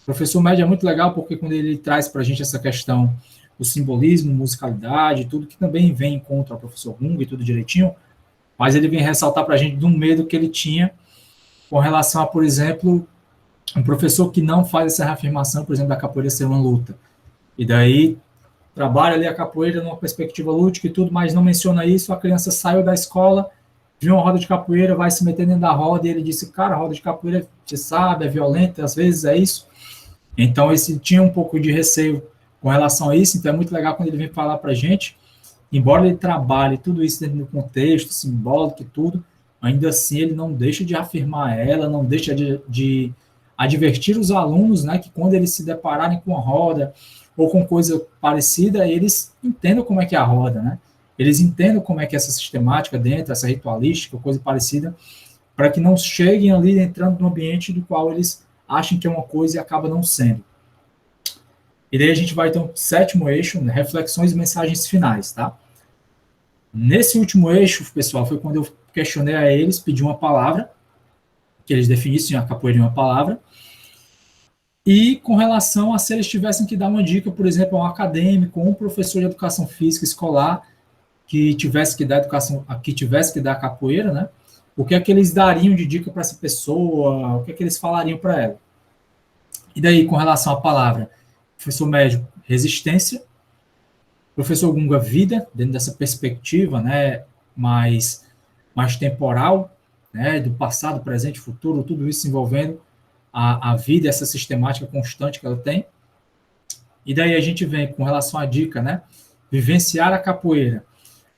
O professor médio é muito legal porque quando ele traz para a gente essa questão do simbolismo, musicalidade, tudo que também vem contra o professor Gunga e tudo direitinho, mas ele vem ressaltar para a gente de um medo que ele tinha com relação a, por exemplo, um professor que não faz essa reafirmação, por exemplo, da capoeira ser uma luta. E daí trabalha ali a capoeira numa perspectiva lúdica e tudo, mas não menciona isso, a criança saiu da escola, viu uma roda de capoeira, vai se meter dentro da roda, e ele disse, cara, a roda de capoeira, você sabe, é violenta, às vezes é isso. Então, esse tinha um pouco de receio com relação a isso, então é muito legal quando ele vem falar para a gente, embora ele trabalhe tudo isso dentro do contexto simbólico e tudo, ainda assim ele não deixa de afirmar ela, não deixa de advertir os alunos, né, que quando eles se depararem com a roda ou com coisa parecida, eles entendam como é que é a roda, né? Eles entendam como é que é essa sistemática dentro, essa ritualística, coisa parecida, para que não cheguem ali entrando no ambiente do qual eles acham que é uma coisa e acaba não sendo. E daí a gente vai ter um 7º eixo, né, reflexões e mensagens finais, tá? Nesse último eixo, pessoal, foi quando eu questionei a eles, pedi uma palavra, que eles definissem a capoeira em uma palavra, e com relação a se eles tivessem que dar uma dica, por exemplo, a um acadêmico, ou um professor de educação física escolar, que tivesse que dar capoeira, né? O que é que eles dariam de dica para essa pessoa, o que é que eles falariam para ela. E daí, com relação à palavra, professor médio, resistência, professor Gunga, vida, dentro dessa perspectiva, né, mais temporal, né, do passado, presente, futuro, tudo isso envolvendo a vida, essa sistemática constante que ela tem. E daí a gente vem com relação à dica, né, vivenciar a capoeira.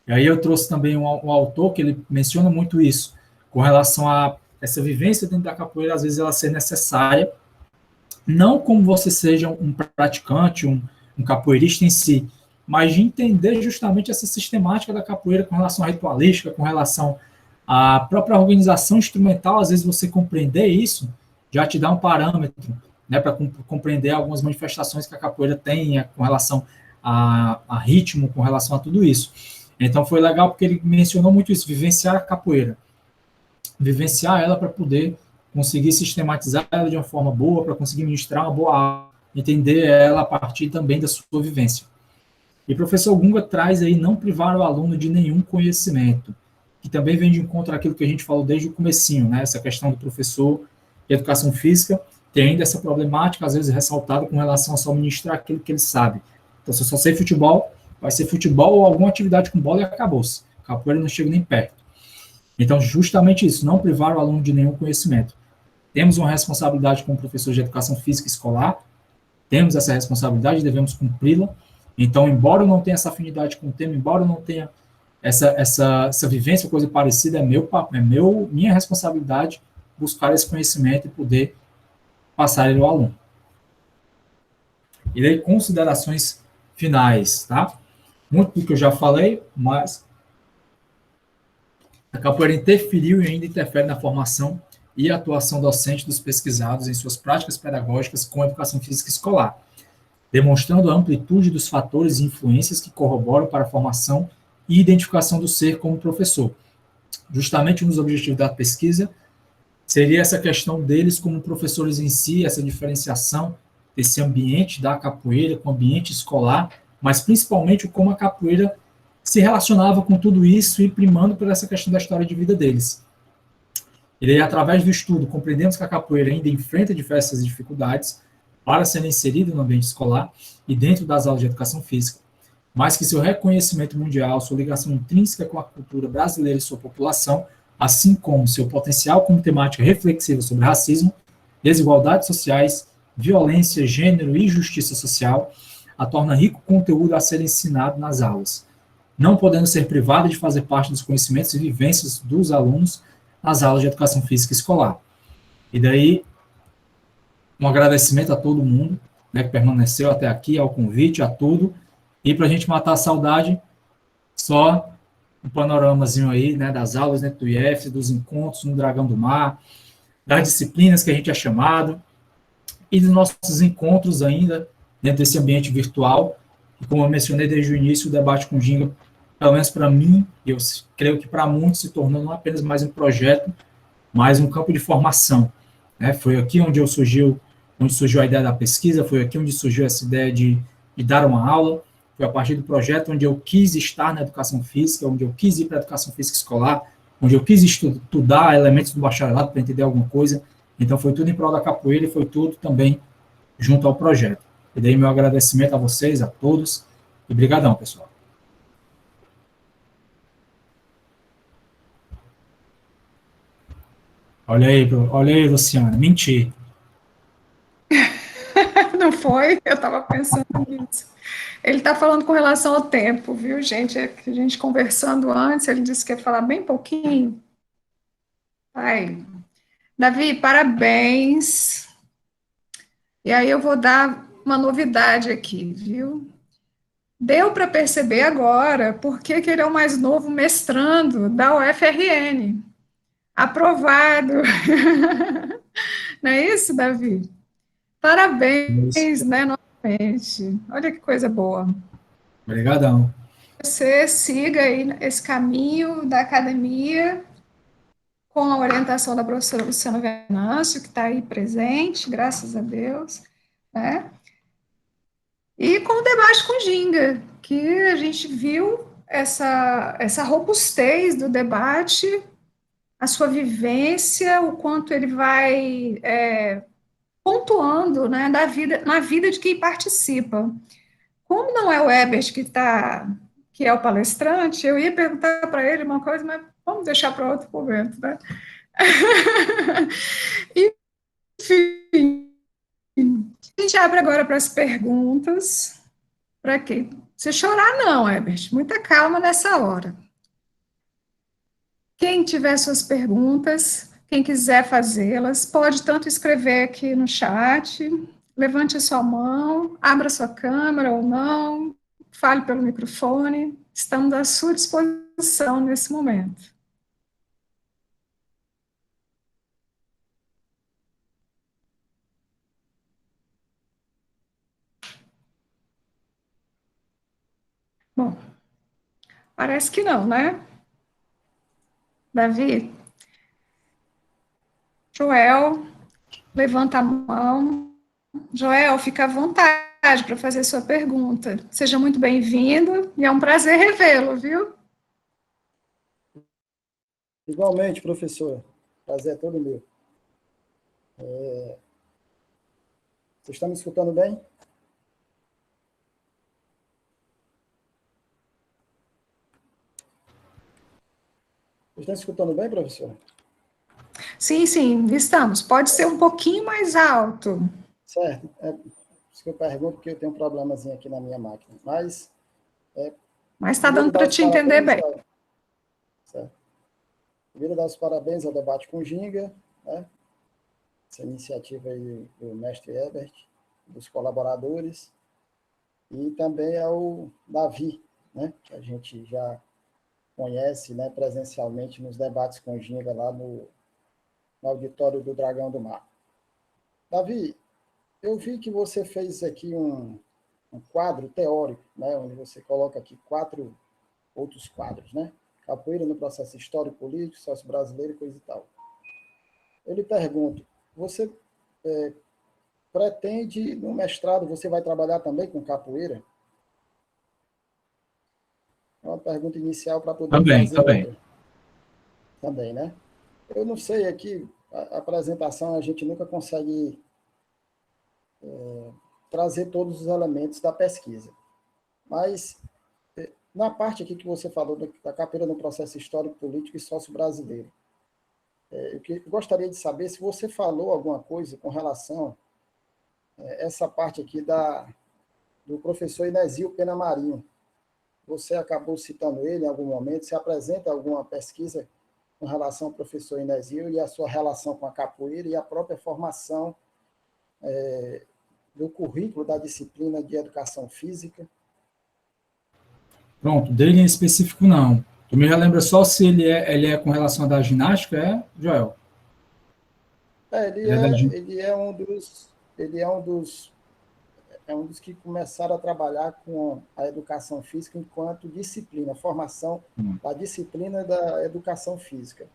E aí eu trouxe também um autor que ele menciona muito isso, com relação a essa vivência dentro da capoeira, às vezes ela ser necessária, não como você seja um praticante, um capoeirista em si, mas de entender justamente essa sistemática da capoeira com relação à ritualística, com relação à própria organização instrumental. Às vezes você compreender isso já te dá um parâmetro, né, para compreender algumas manifestações que a capoeira tem com relação a ritmo, com relação a tudo isso. Então foi legal porque ele mencionou muito isso, vivenciar a capoeira, vivenciar ela para poder conseguir sistematizar ela de uma forma boa, para conseguir ministrar uma boa aula, entender ela a partir também da sua vivência. E o professor Gunga traz aí não privar o aluno de nenhum conhecimento, que também vem de encontro àquilo que a gente falou desde o comecinho, né? Essa questão do professor de educação física, tem ainda essa problemática, às vezes ressaltada com relação a só ministrar aquilo que ele sabe. Então, se eu só sei futebol, vai ser futebol ou alguma atividade com bola e acabou-se. Capoeira não chega nem perto. Então, justamente isso, não privar o aluno de nenhum conhecimento. Temos uma responsabilidade como professor de educação física escolar, temos essa responsabilidade, devemos cumpri-la. Então, embora eu não tenha essa afinidade com o tema, embora eu não tenha essa vivência, coisa parecida, minha responsabilidade buscar esse conhecimento e poder passar ele ao aluno. E daí, considerações finais, tá? Muito do que eu já falei, mas a capoeira interferiu e ainda interfere na formação e atuação docente dos pesquisados em suas práticas pedagógicas com a educação física escolar, demonstrando a amplitude dos fatores e influências que corroboram para a formação e identificação do ser como professor. Justamente um dos objetivos da pesquisa seria essa questão deles como professores em si, essa diferenciação desse ambiente da capoeira com o ambiente escolar, mas principalmente como a capoeira se relacionava com tudo isso e primando por essa questão da história de vida deles. E daí, através do estudo, compreendemos que a capoeira ainda enfrenta diversas dificuldades para ser inserida no ambiente escolar e dentro das aulas de educação física, mas que seu reconhecimento mundial, sua ligação intrínseca com a cultura brasileira e sua população, assim como seu potencial como temática reflexiva sobre racismo, desigualdades sociais violência, gênero e justiça social, a torna rico conteúdo a ser ensinado nas aulas, não podendo ser privada de fazer parte dos conhecimentos e vivências dos alunos nas aulas de educação física escolar. E daí, um agradecimento a todo mundo, né, que permaneceu até aqui, ao convite, a tudo, e para a gente matar a saudade, só um panoramazinho aí, né, das aulas dentro do IF, dos encontros no Dragão do Mar, das disciplinas que a gente é chamado, e dos nossos encontros ainda dentro desse ambiente virtual, e como eu mencionei desde o início, o debate com Ginga, pelo menos para mim, eu creio que para muitos se tornou não apenas mais um projeto, mas um campo de formação, né? Foi aqui onde surgiu a ideia da pesquisa, foi aqui onde surgiu essa ideia de dar uma aula, foi a partir do projeto onde eu quis estar na educação física, onde eu quis ir para a educação física escolar, onde eu quis estudar elementos do bacharelado para entender alguma coisa. Então, foi tudo em prol da capoeira e foi tudo também junto ao projeto. E daí meu agradecimento a vocês, a todos, e brigadão, pessoal. Olha aí, Luciana, menti. Não foi? Eu estava pensando nisso. Ele está falando com relação ao tempo, viu, gente? É que a gente conversando antes, ele disse que ia falar bem pouquinho. Ai, Davi, parabéns. E aí eu vou dar uma novidade aqui, viu? Deu para perceber agora por que ele é o mais novo mestrando da UFRN. Aprovado. Não é isso, Davi? Parabéns, né, novamente. Olha que coisa boa. Obrigadão. Você siga aí esse caminho da academia com a orientação da professora Luciana Venâncio, que está aí presente, graças a Deus, né? E com o debate com Ginga, que a gente viu essa robustez do debate, a sua vivência, o quanto ele vai pontuando, né, na vida de quem participa. Como não é o Ebert que é o palestrante, eu ia perguntar para ele uma coisa, mas vamos deixar para outro momento, né? Enfim, a gente abre agora para as perguntas. Para quê? Você chorar não, Ebert. Muita calma nessa hora. Quem tiver suas perguntas, quem quiser fazê-las, pode tanto escrever aqui no chat, levante a sua mão, abra sua câmera ou não, fale pelo microfone, estamos à sua disposição nesse momento. Bom, parece que não, né? Davi? Joel, levanta a mão. Joel, fica à vontade para fazer sua pergunta. Seja muito bem-vindo e é um prazer revê-lo, viu? Igualmente, professor. Prazer é todo meu. Vocês estão me escutando bem? Vocês estão me escutando bem, professor? Sim, sim, estamos. Pode ser um pouquinho mais alto. Certo. Isso que eu pergunto, porque eu tenho um problemazinho aqui na minha máquina. Mas está dando para te entender bem. Certo. Primeiro, dar os parabéns ao debate com Ginga, né? Essa iniciativa aí do mestre Ebert, dos colaboradores, e também ao Davi, né? Que a gente já conhece, né, presencialmente nos debates com Ginga lá no auditório do Dragão do Mar. Davi, eu vi que você fez aqui um quadro teórico, né, onde você coloca aqui 4 outros quadros, né? Capoeira no processo histórico, político, sócio-brasileiro e coisa e tal. Eu lhe pergunto, você pretende, no mestrado, você vai trabalhar também com capoeira? É uma pergunta inicial para poder fazer outra. Também, né? Eu não sei, aqui, a apresentação, a gente nunca consegue trazer todos os elementos da pesquisa. Mas, na parte aqui que você falou da capoeira no processo histórico, político e sócio-brasileiro, eu gostaria de saber se você falou alguma coisa com relação essa parte aqui do professor Inesio Pena Marinho. Você acabou citando ele em algum momento, você apresenta alguma pesquisa com relação ao professor Inesio e a sua relação com a capoeira e a própria formação do currículo da disciplina de educação física? Pronto, dele em específico não. Tu me relembra só se ele é com relação à da ginástica, Joel? Ele é um dos que começaram a trabalhar com a educação física enquanto disciplina, formação da disciplina da educação física.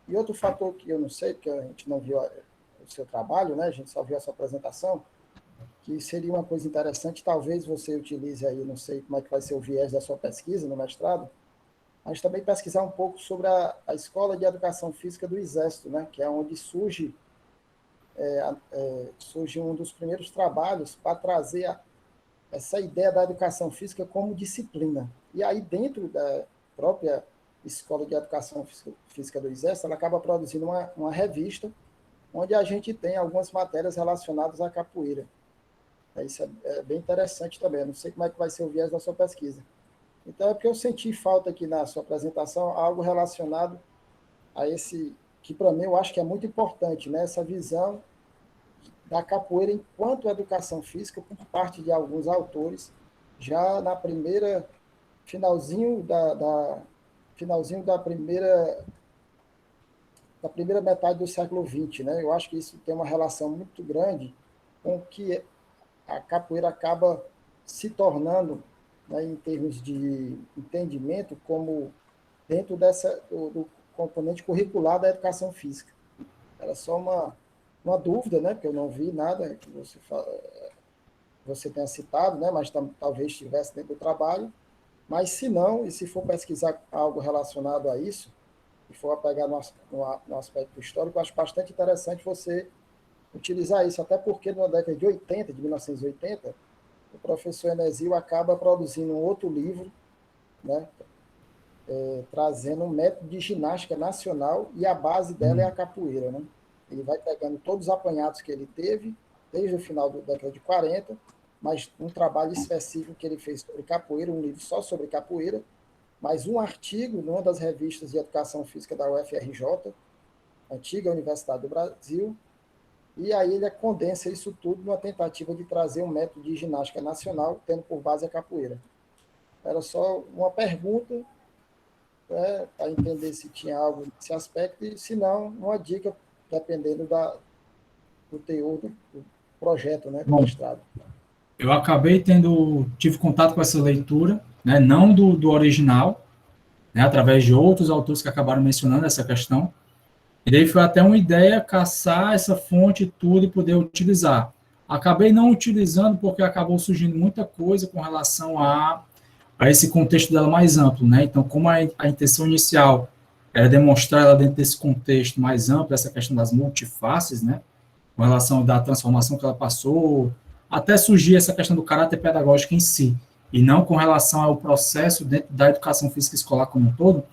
E outro fator que eu não sei, porque a gente não viu o seu trabalho, né? A gente só viu a sua apresentação, que seria uma coisa interessante, talvez você utilize aí, não sei como é que vai ser o viés da sua pesquisa no mestrado, mas também pesquisar um pouco sobre a Escola de Educação Física do Exército, né? Que é onde surge um dos primeiros trabalhos para trazer essa ideia da educação física como disciplina. E aí, dentro da própria Escola de Educação Física do Exército, ela acaba produzindo uma revista onde a gente tem algumas matérias relacionadas à capoeira. Isso é bem interessante também. Eu não sei como é que vai ser o viés da sua pesquisa. Então, é porque eu senti falta aqui na sua apresentação algo relacionado a esse, que para mim eu acho que é muito importante, né? Essa visão da capoeira enquanto educação física por parte de alguns autores, já na finalzinho da primeira metade do século XX, né? Eu acho que isso tem uma relação muito grande com que a capoeira acaba se tornando, né, em termos de entendimento, como dentro do componente curricular da educação física. Era só uma dúvida, né, porque eu não vi nada que você tenha citado, né, mas talvez estivesse dentro do trabalho, mas se não, e se for pesquisar algo relacionado a isso, e for pegar no aspecto histórico, eu acho bastante interessante você utilizar isso, até porque na década de 1980, o professor Enesio acaba produzindo um outro livro, né, trazendo um método de ginástica nacional, e a base dela é a capoeira. Né? Ele vai pegando todos os apanhados que ele teve, desde o final da década de 40, mas um trabalho específico que ele fez sobre capoeira, um livro só sobre capoeira, mais um artigo numa das revistas de educação física da UFRJ, antiga Universidade do Brasil, e aí ele condensa isso tudo numa tentativa de trazer um método de ginástica nacional, tendo por base a capoeira. Era só uma pergunta, né, para entender se tinha algo nesse aspecto, e se não, uma dica, dependendo do teor do projeto, né, do mestrado. Eu tive contato com essa leitura, né, não do original, né, através de outros autores que acabaram mencionando essa questão, e daí foi até uma ideia caçar essa fonte e tudo e poder utilizar. Acabei não utilizando porque acabou surgindo muita coisa com relação a esse contexto dela mais amplo, né? Então, como a intenção inicial era demonstrar ela dentro desse contexto mais amplo, essa questão das multifaces, né? Com relação da transformação que ela passou, até surgir essa questão do caráter pedagógico em si, e não com relação ao processo dentro da educação física escolar como um todo,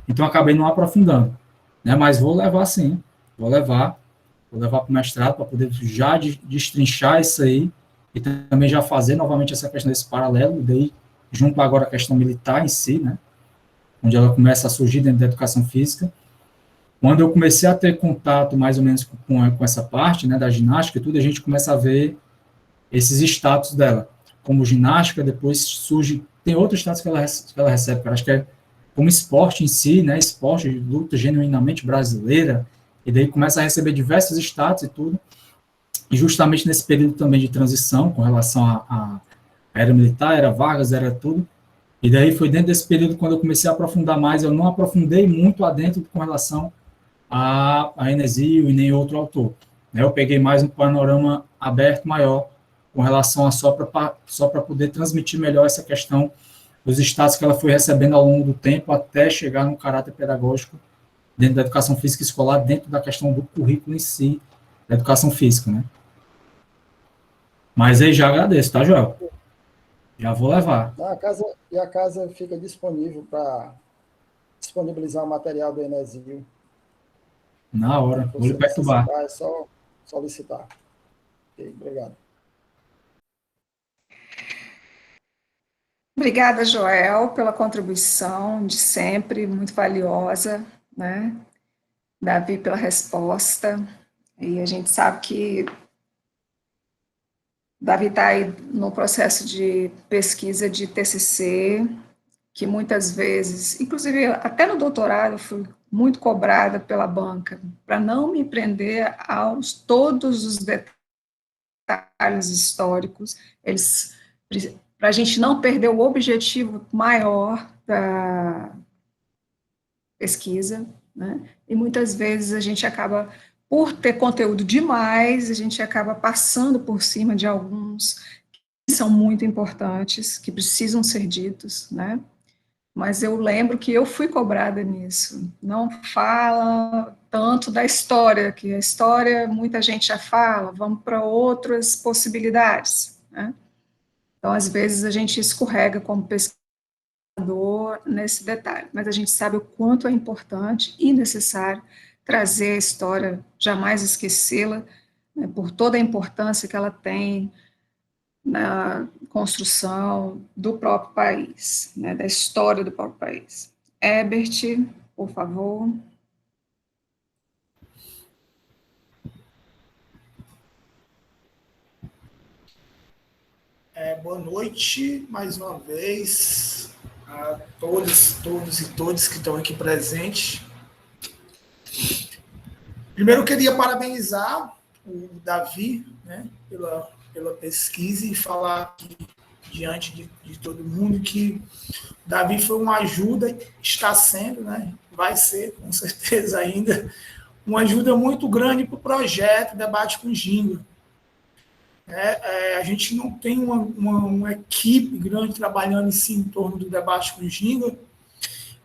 então acabei não aprofundando. Né, mas vou levar sim, vou levar para o mestrado para poder já destrinchar isso aí e também já fazer novamente essa questão desse paralelo, daí junto agora a questão militar em si, né, onde ela começa a surgir dentro da educação física. Quando eu comecei a ter contato mais ou menos com essa parte, né, da ginástica e tudo, a gente começa a ver esses status dela. Como ginástica, depois surge, tem outro status que ela recebe, cara, acho que é como esporte em si, né, esporte de luta genuinamente brasileira, e daí começa a receber diversos status e tudo, e justamente nesse período também de transição, com relação à era militar, era Vargas, era tudo, e daí foi dentro desse período quando eu comecei a aprofundar mais, eu não aprofundei muito adentro com relação a Enesio e nem outro autor, né, eu peguei mais um panorama aberto maior, com relação a só para poder transmitir melhor essa questão dos status que ela foi recebendo ao longo do tempo até chegar no caráter pedagógico dentro da educação física escolar, dentro da questão do currículo em si, da educação física, né? Mas aí já agradeço, tá, Joel? Já vou levar. A casa fica disponível para disponibilizar o material do Enesio. Na hora, vou lhe perturbar. É só solicitar. Ok, obrigado. Obrigada, Joel, pela contribuição de sempre, muito valiosa, né? Davi, pela resposta. E a gente sabe que Davi está aí no processo de pesquisa de TCC, que muitas vezes, inclusive até no doutorado, eu fui muito cobrada pela banca, para não me prender aos todos os detalhes históricos, para a gente não perder o objetivo maior da pesquisa, né? E muitas vezes a gente acaba, por ter conteúdo demais, a gente acaba passando por cima de alguns que são muito importantes, que precisam ser ditos, né? Mas eu lembro que eu fui cobrada nisso. Não fala tanto da história, que a história muita gente já fala, vamos para outras possibilidades, né? Então, às vezes, a gente escorrega como pesquisador nesse detalhe, mas a gente sabe o quanto é importante e necessário trazer a história, jamais esquecê-la, né, por toda a importância que ela tem na construção do próprio país, né, da história do próprio país. Herbert, por favor. Boa noite, mais uma vez, a todos e todas que estão aqui presentes. Primeiro, eu queria parabenizar o Davi, né, pela pesquisa e falar aqui, diante de todo mundo, que o Davi foi uma ajuda, está sendo, né, vai ser, com certeza ainda, uma ajuda muito grande para o projeto Debate com Ginga. A gente não tem uma equipe grande trabalhando em torno do Debate com Ginga,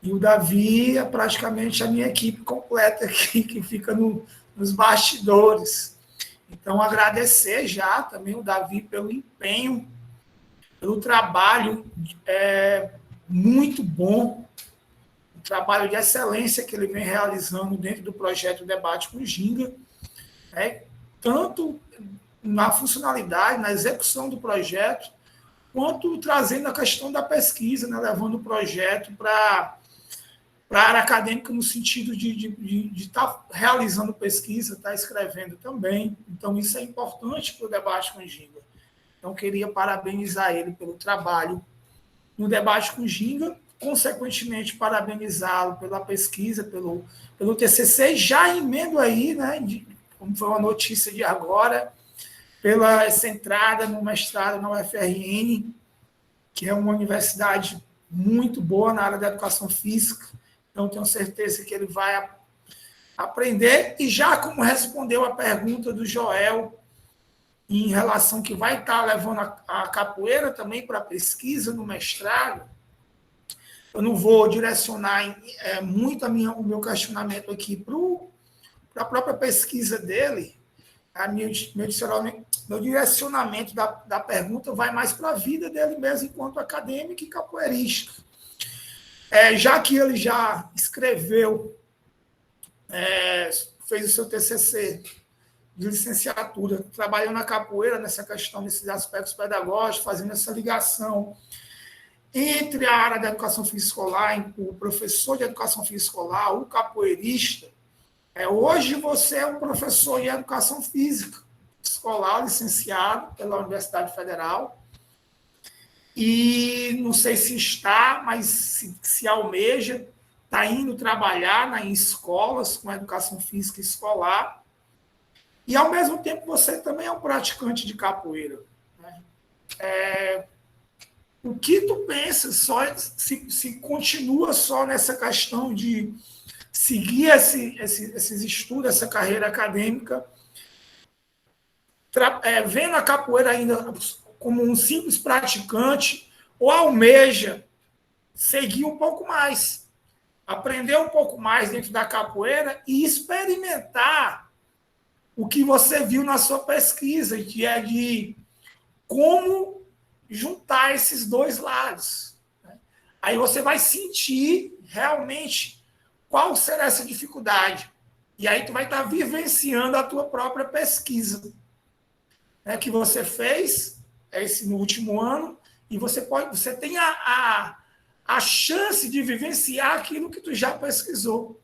e o Davi é praticamente a minha equipe completa aqui, que fica nos bastidores. Então, agradecer já também o Davi pelo empenho, pelo trabalho muito bom, o trabalho de excelência que ele vem realizando dentro do projeto Debate com Ginga, tanto na funcionalidade, na execução do projeto, quanto trazendo a questão da pesquisa, né, levando o projeto para a área acadêmica no sentido de estar realizando pesquisa, estar escrevendo também. Então, isso é importante para o Debate com Ginga. Então, queria parabenizar ele pelo trabalho no Debate com Ginga, consequentemente, parabenizá-lo pela pesquisa, pelo TCC, já emendo aí, né, como foi uma notícia de agora, pela essa entrada no mestrado na UFRN, que é uma universidade muito boa na área da educação física. Então, tenho certeza que ele vai aprender. E já como respondeu a pergunta do Joel, em relação que vai estar levando a capoeira também para pesquisa no mestrado, eu não vou direcionar muito o meu questionamento aqui para a própria pesquisa dele. Meu direcionamento da pergunta vai mais para a vida dele mesmo enquanto acadêmico e capoeirista. Já que ele já escreveu, fez o seu TCC de licenciatura, trabalhou na capoeira nessa questão, nesses aspectos pedagógicos, fazendo essa ligação entre a área da educação física escolar, o professor de educação física escolar, o capoeirista. Hoje você é um professor de educação física escolar, licenciado pela Universidade Federal, e não sei se está, mas se almeja, está indo trabalhar em escolas com educação física escolar, e ao mesmo tempo você também é um praticante de capoeira, né? O que tu pensa, se continua só nessa questão de seguir esses estudos, essa carreira acadêmica, vendo a capoeira ainda como um simples praticante, ou almeja seguir um pouco mais, aprender um pouco mais dentro da capoeira e experimentar o que você viu na sua pesquisa, que é de como juntar esses dois lados. Aí você vai sentir realmente qual será essa dificuldade. E aí tu vai estar vivenciando a tua própria pesquisa, que você fez no último ano, e você tem a chance de vivenciar aquilo que tu já pesquisou.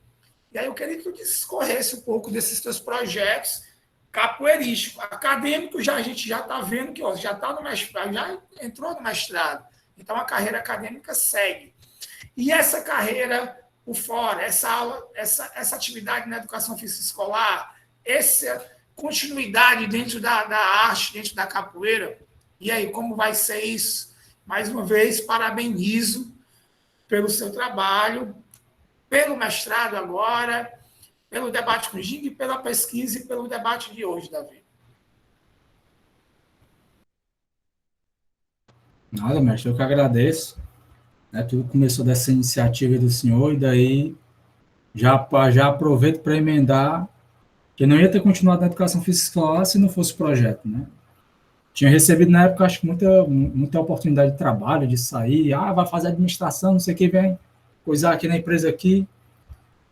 E aí eu queria que tu discorresse um pouco desses teus projetos capoeirísticos. Acadêmicos, a gente já está vendo que já está no mestrado, já entrou no mestrado. Então, a carreira acadêmica segue. E essa carreira por fora, essa atividade na educação física escolar, essa continuidade dentro da arte, dentro da capoeira, e aí, como vai ser isso? Mais uma vez, parabenizo pelo seu trabalho, pelo mestrado agora, pelo debate com Ginga, pela pesquisa e pelo debate de hoje, Davi. Nada, mestre, eu que agradeço. Né, tudo começou dessa iniciativa do senhor, e daí já aproveito para emendar que eu não ia ter continuado na educação física escolar se não fosse o projeto, né? Tinha recebido na época, acho que muita oportunidade de trabalho, de sair, vai fazer administração, não sei o que, vem coisar aqui na empresa aqui,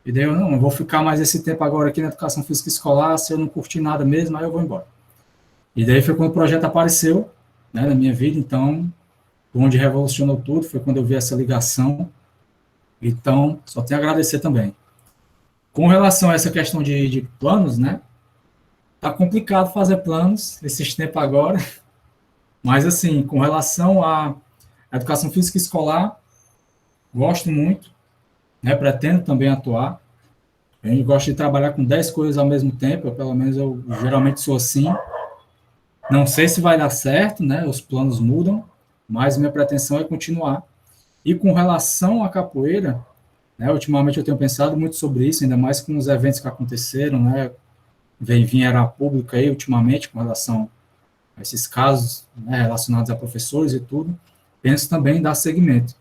e daí eu não vou ficar mais esse tempo agora aqui na educação física escolar, se eu não curtir nada mesmo, aí eu vou embora. E daí foi quando o projeto apareceu, né, na minha vida, então, onde revolucionou tudo, foi quando eu vi essa ligação, então, só tenho a agradecer também. Com relação a essa questão de planos, né, tá complicado fazer planos nesses tempos agora, mas, assim, com relação à educação física escolar, gosto muito, né, pretendo também atuar, eu gosto de trabalhar com 10 coisas ao mesmo tempo, pelo menos eu geralmente sou assim, não sei se vai dar certo, né, os planos mudam, mas minha pretensão é continuar. E com relação à capoeira, né, ultimamente eu tenho pensado muito sobre isso, ainda mais com os eventos que aconteceram, né, vieram a público aí ultimamente com relação a esses casos, né, relacionados a professores e tudo, penso também em dar seguimento.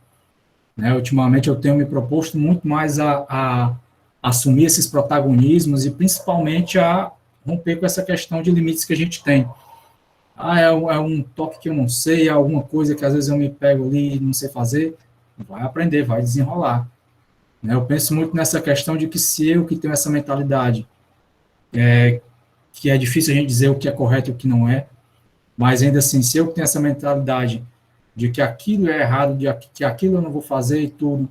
Né, ultimamente eu tenho me proposto muito mais a assumir esses protagonismos e principalmente a romper com essa questão de limites que a gente tem. É um toque que eu não sei, é alguma coisa que às vezes eu me pego ali e não sei fazer, vai aprender, vai desenrolar. Né, eu penso muito nessa questão de que se eu que tenho essa mentalidade, que é difícil a gente dizer o que é correto e o que não é, mas ainda assim, se eu tenho essa mentalidade de que aquilo é errado, de que aquilo eu não vou fazer e tudo,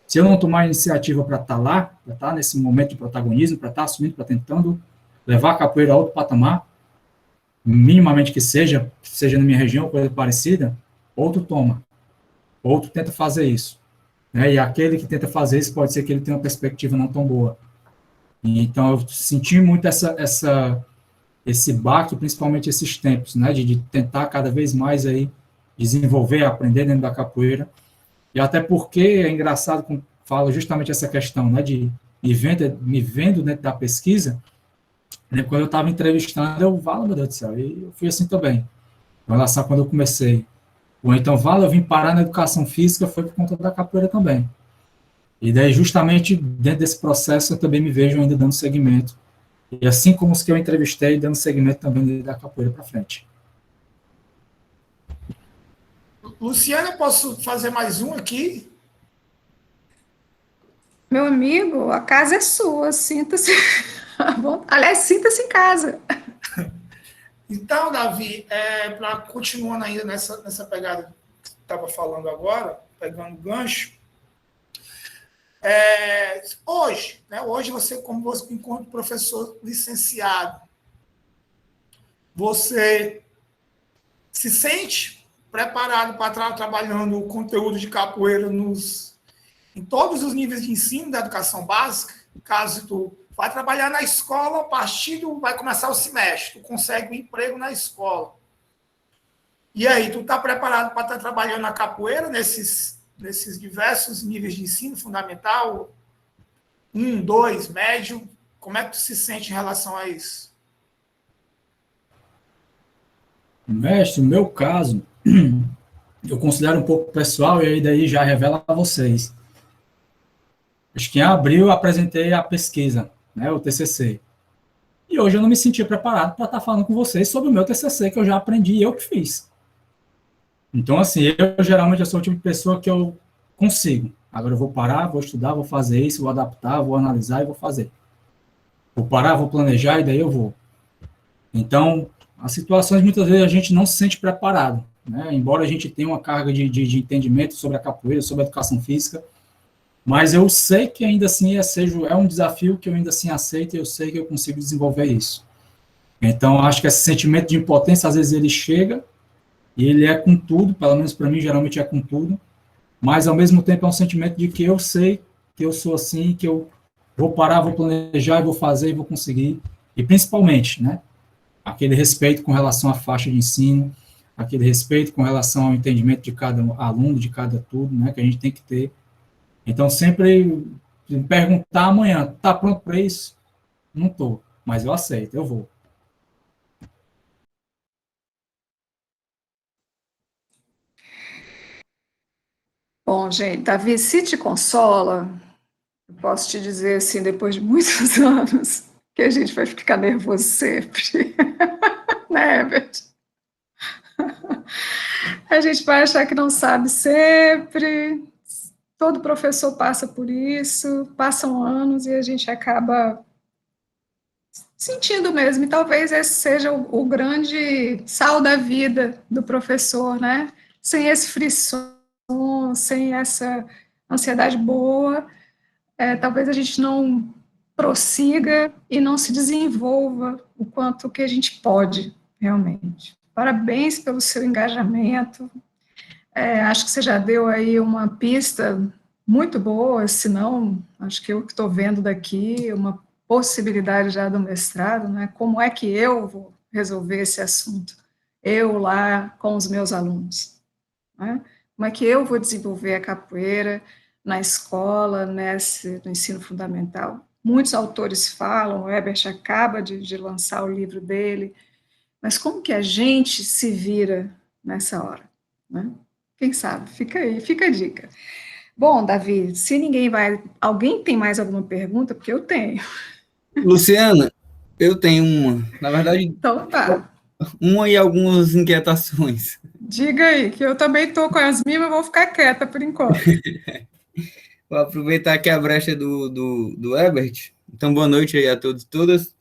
se eu não tomar iniciativa para estar lá, para estar nesse momento de protagonismo, para estar assumindo, para tentando levar a capoeira a outro patamar, minimamente que seja na minha região, coisa parecida, outro toma, outro tenta fazer isso. Né? E aquele que tenta fazer isso pode ser que ele tenha uma perspectiva não tão boa. E, então, eu senti muito esse baque, principalmente esses tempos, né? de tentar cada vez mais aí desenvolver, aprender dentro da capoeira. E até porque é engraçado quando falo justamente essa questão, né? de me vendo dentro da pesquisa. Quando eu estava entrevistando, eu falo, meu Deus do céu, e eu fui assim também. Em relação a quando eu comecei. Ou então, eu vim parar na educação física, foi por conta da capoeira também. E daí, justamente, dentro desse processo, eu também me vejo ainda dando seguimento. E assim como os que eu entrevistei, dando seguimento também da capoeira para frente. Luciana, posso fazer mais um aqui? Meu amigo, a casa é sua, sinta-se... Aliás, sinta-se em casa. Então, Davi, continuando ainda nessa pegada que você estava falando agora, pegando gancho, hoje, né, você, enquanto professor licenciado, você se sente preparado para estar trabalhando o conteúdo de capoeira em todos os níveis de ensino da educação básica? Caso tu vai trabalhar na escola, vai começar o semestre, tu consegue um emprego na escola. E aí, tu está preparado para estar trabalhando na capoeira, nesses diversos níveis de ensino, fundamental, 1, 2, médio? Como é que tu se sente em relação a isso? Mestre, no meu caso, eu considero um pouco pessoal, e aí daí já revela a vocês. Acho que em abril eu apresentei a pesquisa, né, o TCC. E hoje eu não me sentia preparado para estar falando com vocês sobre o meu TCC, que eu já aprendi e eu que fiz. Então, assim, eu geralmente sou o tipo de pessoa que eu consigo. Agora eu vou parar, vou estudar, vou fazer isso, vou adaptar, vou analisar e vou fazer. Vou parar, vou planejar e daí eu vou. Então, as situações, muitas vezes, a gente não se sente preparado. né? Embora a gente tenha uma carga de entendimento sobre a capoeira, sobre a educação física, mas eu sei que ainda assim é um desafio que eu ainda assim aceito e eu sei que eu consigo desenvolver isso. Então, acho que esse sentimento de impotência, às vezes ele chega e ele é com tudo, pelo menos para mim, geralmente é com tudo, mas ao mesmo tempo é um sentimento de que eu sei que eu sou assim, que eu vou parar, vou planejar, vou fazer e vou conseguir. E principalmente, né, aquele respeito com relação à faixa de ensino, aquele respeito com relação ao entendimento de cada aluno, de cada tudo, né, que a gente tem que ter. Então, sempre me perguntar amanhã, tá pronto para isso? Não tô, mas eu aceito, eu vou. Bom, gente, Davi, se te consola, eu posso te dizer assim, depois de muitos anos, que a gente vai ficar nervoso sempre, né, Herbert? A gente vai achar que não sabe sempre, todo professor passa por isso, passam anos e a gente acaba sentindo mesmo, e talvez esse seja o grande sal da vida do professor, né? Sem esse frisson, sem essa ansiedade boa, talvez a gente não prossiga e não se desenvolva o quanto que a gente pode, realmente. Parabéns pelo seu engajamento, acho que você já deu aí uma pista muito boa, se não, acho que eu que estou vendo daqui, uma possibilidade já do mestrado, né? Como é que eu vou resolver esse assunto? Eu lá com os meus alunos, né? Como é que eu vou desenvolver a capoeira na escola, no ensino fundamental? Muitos autores falam, o Herbert acaba de lançar o livro dele, mas como que a gente se vira nessa hora, né? Quem sabe? Fica aí, fica a dica. Bom, Davi, se ninguém vai... Alguém tem mais alguma pergunta? Porque eu tenho. Luciana, eu tenho uma. Na verdade, Então tá. uma e algumas inquietações. Diga aí, que eu também estou com as minhas, mas vou ficar quieta por enquanto. Vou aproveitar aqui a brecha do Herbert. Então, boa noite aí a todos e todas.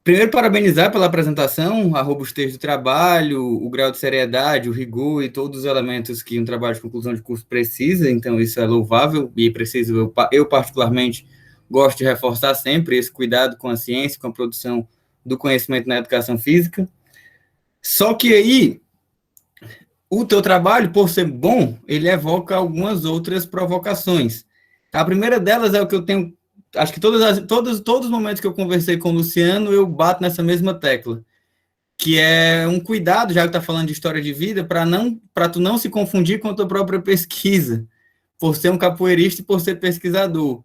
Primeiro, parabenizar pela apresentação, a robustez do trabalho, o grau de seriedade, o rigor e todos os elementos que um trabalho de conclusão de curso precisa, então isso é louvável e preciso, eu particularmente gosto de reforçar sempre esse cuidado com a ciência, com a produção do conhecimento na educação física. Só que aí, o teu trabalho, por ser bom, ele evoca algumas outras provocações. A primeira delas é o que eu tenho, acho que todos os momentos que eu conversei com o Luciano, eu bato nessa mesma tecla, que é um cuidado, já que está falando de história de vida, para tu não se confundir com a tua própria pesquisa, por ser um capoeirista e por ser pesquisador.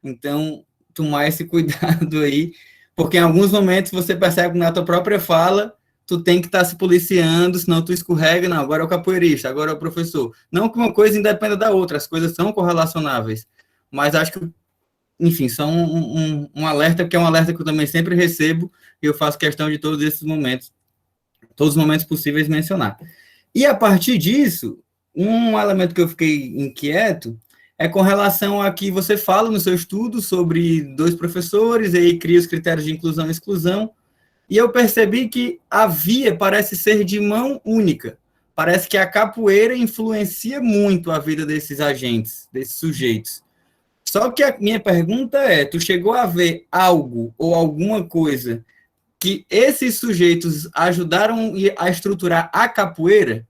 Então, tomar esse cuidado aí, porque em alguns momentos você percebe na tua própria fala, tu tem que estar se policiando, senão tu escorrega, não, agora é o capoeirista, agora é o professor. Não que uma coisa independa da outra, as coisas são correlacionáveis, mas acho que, enfim, são um alerta, que é um alerta que eu também sempre recebo, e eu faço questão de todos esses momentos, todos os momentos possíveis mencionar. E a partir disso, um elemento que eu fiquei inquieto é com relação a que você fala no seu estudo sobre 2 professores, e aí cria os critérios de inclusão e exclusão, e eu percebi que a via parece ser de mão única. Parece que a capoeira influencia muito a vida desses agentes, desses sujeitos. Só que a minha pergunta é, tu chegou a ver algo ou alguma coisa que esses sujeitos ajudaram a estruturar a capoeira?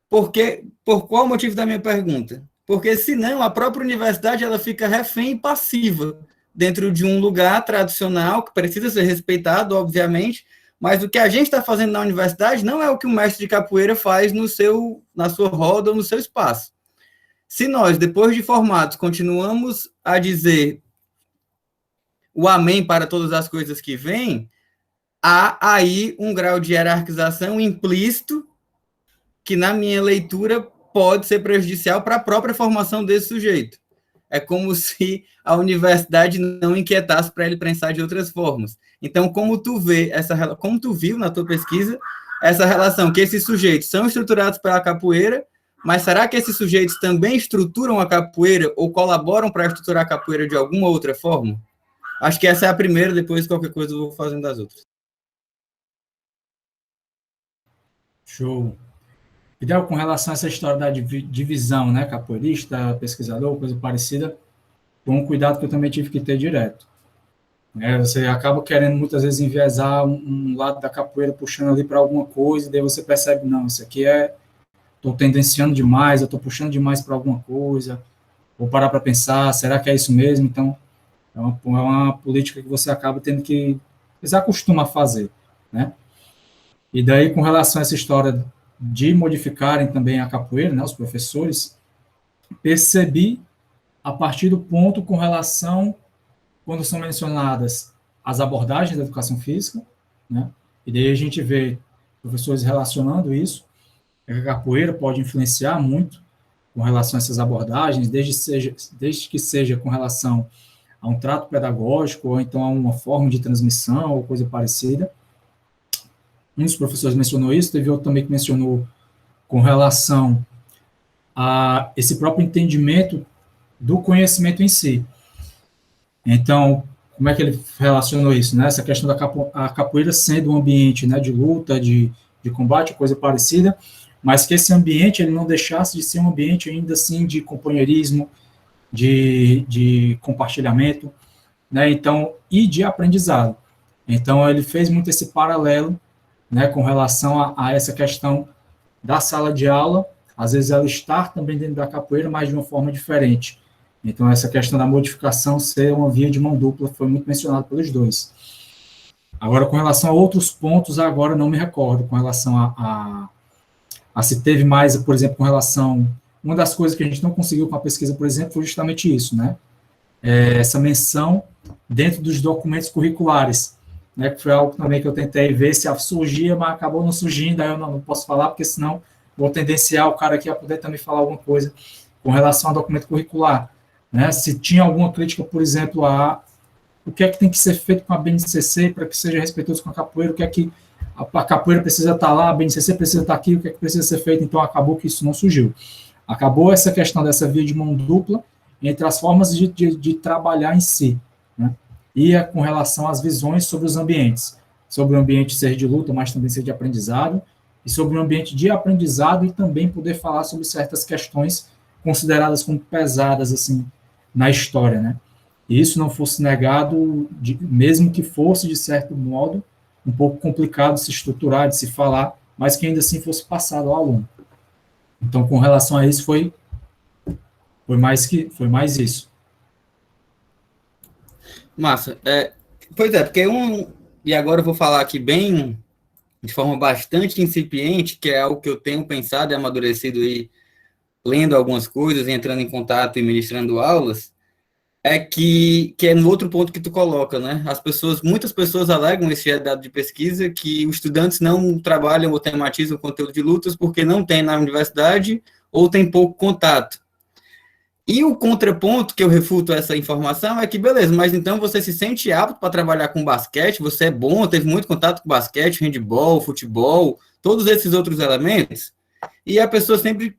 Por qual o motivo da minha pergunta? Porque senão a própria universidade ela fica refém e passiva dentro de um lugar tradicional que precisa ser respeitado, obviamente, mas o que a gente está fazendo na universidade não é o que o mestre de capoeira faz na sua roda ou no seu espaço. Se nós, depois de formados, continuamos a dizer o amém para todas as coisas que vêm, há aí um grau de hierarquização implícito que, na minha leitura, pode ser prejudicial para a própria formação desse sujeito. É como se a universidade não inquietasse para ele pensar de outras formas. Então, como tu viu na tua pesquisa, essa relação que esses sujeitos são estruturados pela capoeira, mas será que esses sujeitos também estruturam a capoeira ou colaboram para estruturar a capoeira de alguma outra forma? Acho que essa é a primeira, depois qualquer coisa eu vou fazendo das outras. Show. Fidel, com relação a essa história da divisão, né, capoeirista, pesquisador, coisa parecida, foi um cuidado que eu também tive que ter direto. Você acaba querendo muitas vezes enviesar um lado da capoeira, puxando ali para alguma coisa, e daí você percebe, não, isso aqui estou tendenciando demais, eu estou puxando demais para alguma coisa, vou parar para pensar, será que é isso mesmo? Então, é uma política que você acaba tendo que desacostumar a fazer, né? E daí, com relação a essa história de modificarem também a capoeira, né, os professores, percebi a partir do ponto com relação, quando são mencionadas as abordagens da educação física, né, e daí a gente vê professores relacionando isso, que a capoeira pode influenciar muito com relação a essas abordagens, desde que seja com relação a um trato pedagógico, ou então a uma forma de transmissão, ou coisa parecida. Um dos professores mencionou isso, teve outro também que mencionou com relação a esse próprio entendimento do conhecimento em si. Então, como é que ele relacionou isso, né? Essa questão da capoeira sendo um ambiente, né, de luta, de combate, coisa parecida, mas que esse ambiente ele não deixasse de ser um ambiente ainda assim de companheirismo, de compartilhamento, né? Então, e de aprendizado. Então, ele fez muito esse paralelo, né, com relação a essa questão da sala de aula, às vezes ela estar também dentro da capoeira, mas de uma forma diferente. Então, essa questão da modificação ser uma via de mão dupla foi muito mencionado pelos dois. Agora, com relação a outros pontos, agora não me recordo, com relação a se teve mais, por exemplo, com relação... Uma das coisas que a gente não conseguiu com a pesquisa, por exemplo, foi justamente isso, né? Essa menção dentro dos documentos curriculares, né, que foi algo também que eu tentei ver se surgia, mas acabou não surgindo, aí eu não posso falar, porque senão vou tendenciar o cara aqui a poder também falar alguma coisa com relação ao documento curricular, né, se tinha alguma crítica, por exemplo, o que é que tem que ser feito com a BNCC para que seja respeitoso com a capoeira, o que é que a capoeira precisa estar lá, a BNCC precisa estar aqui, o que é que precisa ser feito, então acabou que isso não surgiu. Acabou essa questão dessa via de mão dupla entre as formas de trabalhar em si, né? E com relação às visões sobre os ambientes, sobre o ambiente ser de luta, mas também ser de aprendizado, e sobre o ambiente de aprendizado e também poder falar sobre certas questões consideradas como pesadas, assim, na história, né? E isso não fosse negado, mesmo que fosse, de certo modo, um pouco complicado de se estruturar, de se falar, mas que ainda assim fosse passado ao aluno. Então, com relação a isso, foi mais isso. Massa. Pois é, porque e agora eu vou falar aqui bem, de forma bastante incipiente, que é algo que eu tenho pensado e amadurecido e lendo algumas coisas, entrando em contato e ministrando aulas, que é no outro ponto que tu coloca, né? Muitas pessoas alegam esse dado de pesquisa que os estudantes não trabalham ou tematizam o conteúdo de lutas porque não tem na universidade ou tem pouco contato. E o contraponto que eu refuto essa informação é que, beleza, mas então você se sente apto para trabalhar com basquete, você é bom, teve muito contato com basquete, handebol, futebol, todos esses outros elementos, e a pessoa sempre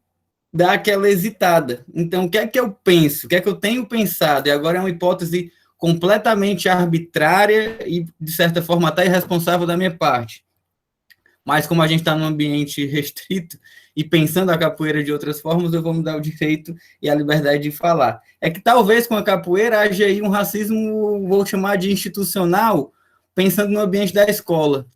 dá aquela hesitada. Então, o que é que eu penso? O que é que eu tenho pensado? E agora é uma hipótese completamente arbitrária e, de certa forma, até irresponsável da minha parte. Mas, como a gente está num ambiente restrito e pensando a capoeira de outras formas, eu vou me dar o direito e a liberdade de falar. É que talvez com a capoeira haja aí um racismo, vou chamar de institucional, pensando no ambiente da escola.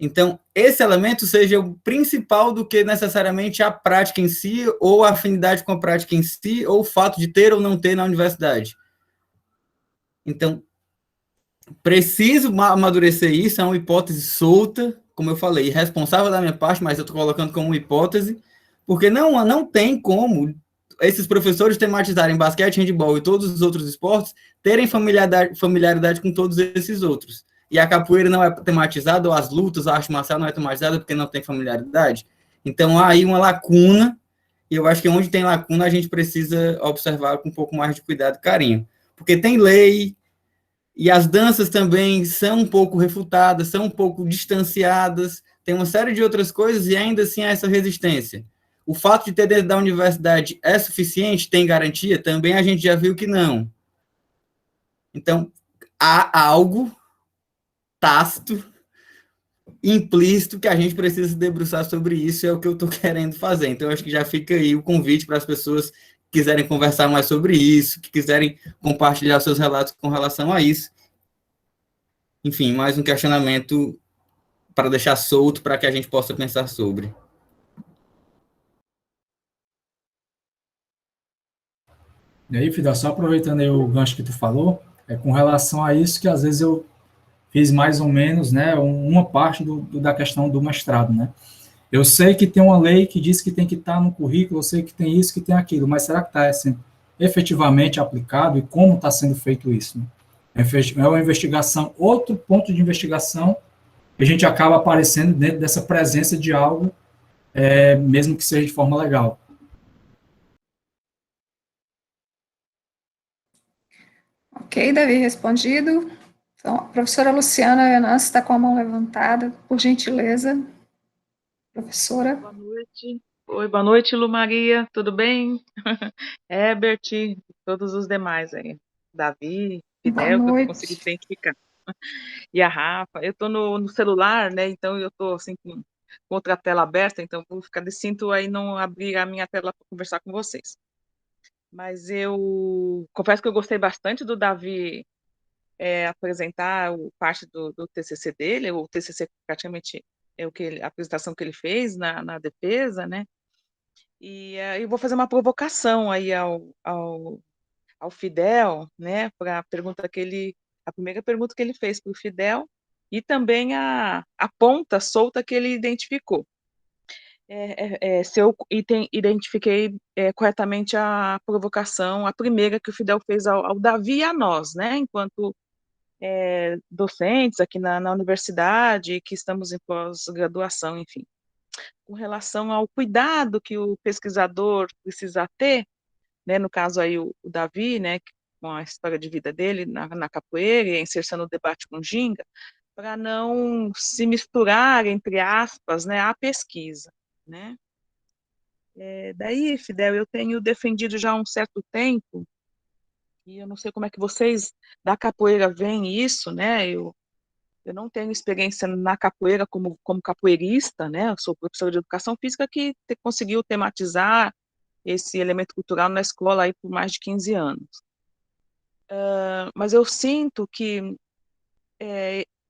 Então, esse elemento seja o principal do que necessariamente a prática em si, ou a afinidade com a prática em si, ou o fato de ter ou não ter na universidade. Então, preciso amadurecer isso, é uma hipótese solta, como eu falei, irresponsável da minha parte, mas eu estou colocando como hipótese, porque não tem como esses professores tematizarem basquete, handebol e todos os outros esportes, terem familiaridade com todos esses outros. E a capoeira não é tematizada, ou as lutas, a arte marcial não é tematizada porque não tem familiaridade. Então, há aí uma lacuna, e eu acho que onde tem lacuna, a gente precisa observar com um pouco mais de cuidado e carinho. Porque tem lei, e as danças também são um pouco refutadas, são um pouco distanciadas, tem uma série de outras coisas, e ainda assim há essa resistência. O fato de ter dentro da universidade é suficiente? Tem garantia? Também a gente já viu que não. Então, há algo tácito implícito que a gente precisa se debruçar sobre isso, é o que eu estou querendo fazer. Então, acho que já fica aí o convite para as pessoas que quiserem conversar mais sobre isso, que quiserem compartilhar seus relatos com relação a isso. Enfim, mais um questionamento para deixar solto para que a gente possa pensar sobre. E aí, Fidel, só aproveitando aí o gancho que tu falou, é com relação a isso que às vezes eu fiz mais ou menos, né, uma parte da questão do mestrado, né? Eu sei que tem uma lei que diz que tem que estar no currículo, eu sei que tem isso, que tem aquilo, mas será que está sendo efetivamente aplicado e como está sendo feito isso? Né? É uma investigação, outro ponto de investigação que a gente acaba aparecendo dentro dessa presença de algo, mesmo que seja de forma legal. Ok, Davi, respondido. Então, a professora Luciana Venâncio está com a mão levantada, por gentileza. Professora. Boa noite. Oi, boa noite, Lu Maria, tudo bem? Herbert, todos os demais aí. Davi, Boa Fidel, que eu consegui noite. identificar. E a Rafa, eu tô no celular, né? Então eu tô assim com outra tela aberta, então vou ficar de cinto aí não abrir a minha tela para conversar com vocês. Mas eu confesso que eu gostei bastante do Davi apresentar parte do TCC dele, o TCC praticamente é a apresentação que ele fez na defesa, né? E eu vou fazer uma provocação aí ao Fidel, né, para a primeira pergunta que ele fez para o Fidel, e também a ponta solta que ele identificou. Se eu identifiquei corretamente a provocação, a primeira que o Fidel fez ao Davi e a nós, né, enquanto docentes aqui na universidade, que estamos em pós-graduação, enfim, com relação ao cuidado que o pesquisador precisa ter, né, no caso aí o Davi, né, com a história de vida dele na capoeira e a inserção no debate com Ginga, para não se misturar, entre aspas, né, à pesquisa, né. Daí, Fidel, eu tenho defendido já há um certo tempo, e eu não sei como é que vocês da capoeira veem isso, né, eu não tenho experiência na capoeira como capoeirista, né, eu sou professora de educação física que conseguiu tematizar esse elemento cultural na escola aí por mais de 15 anos. Mas eu sinto que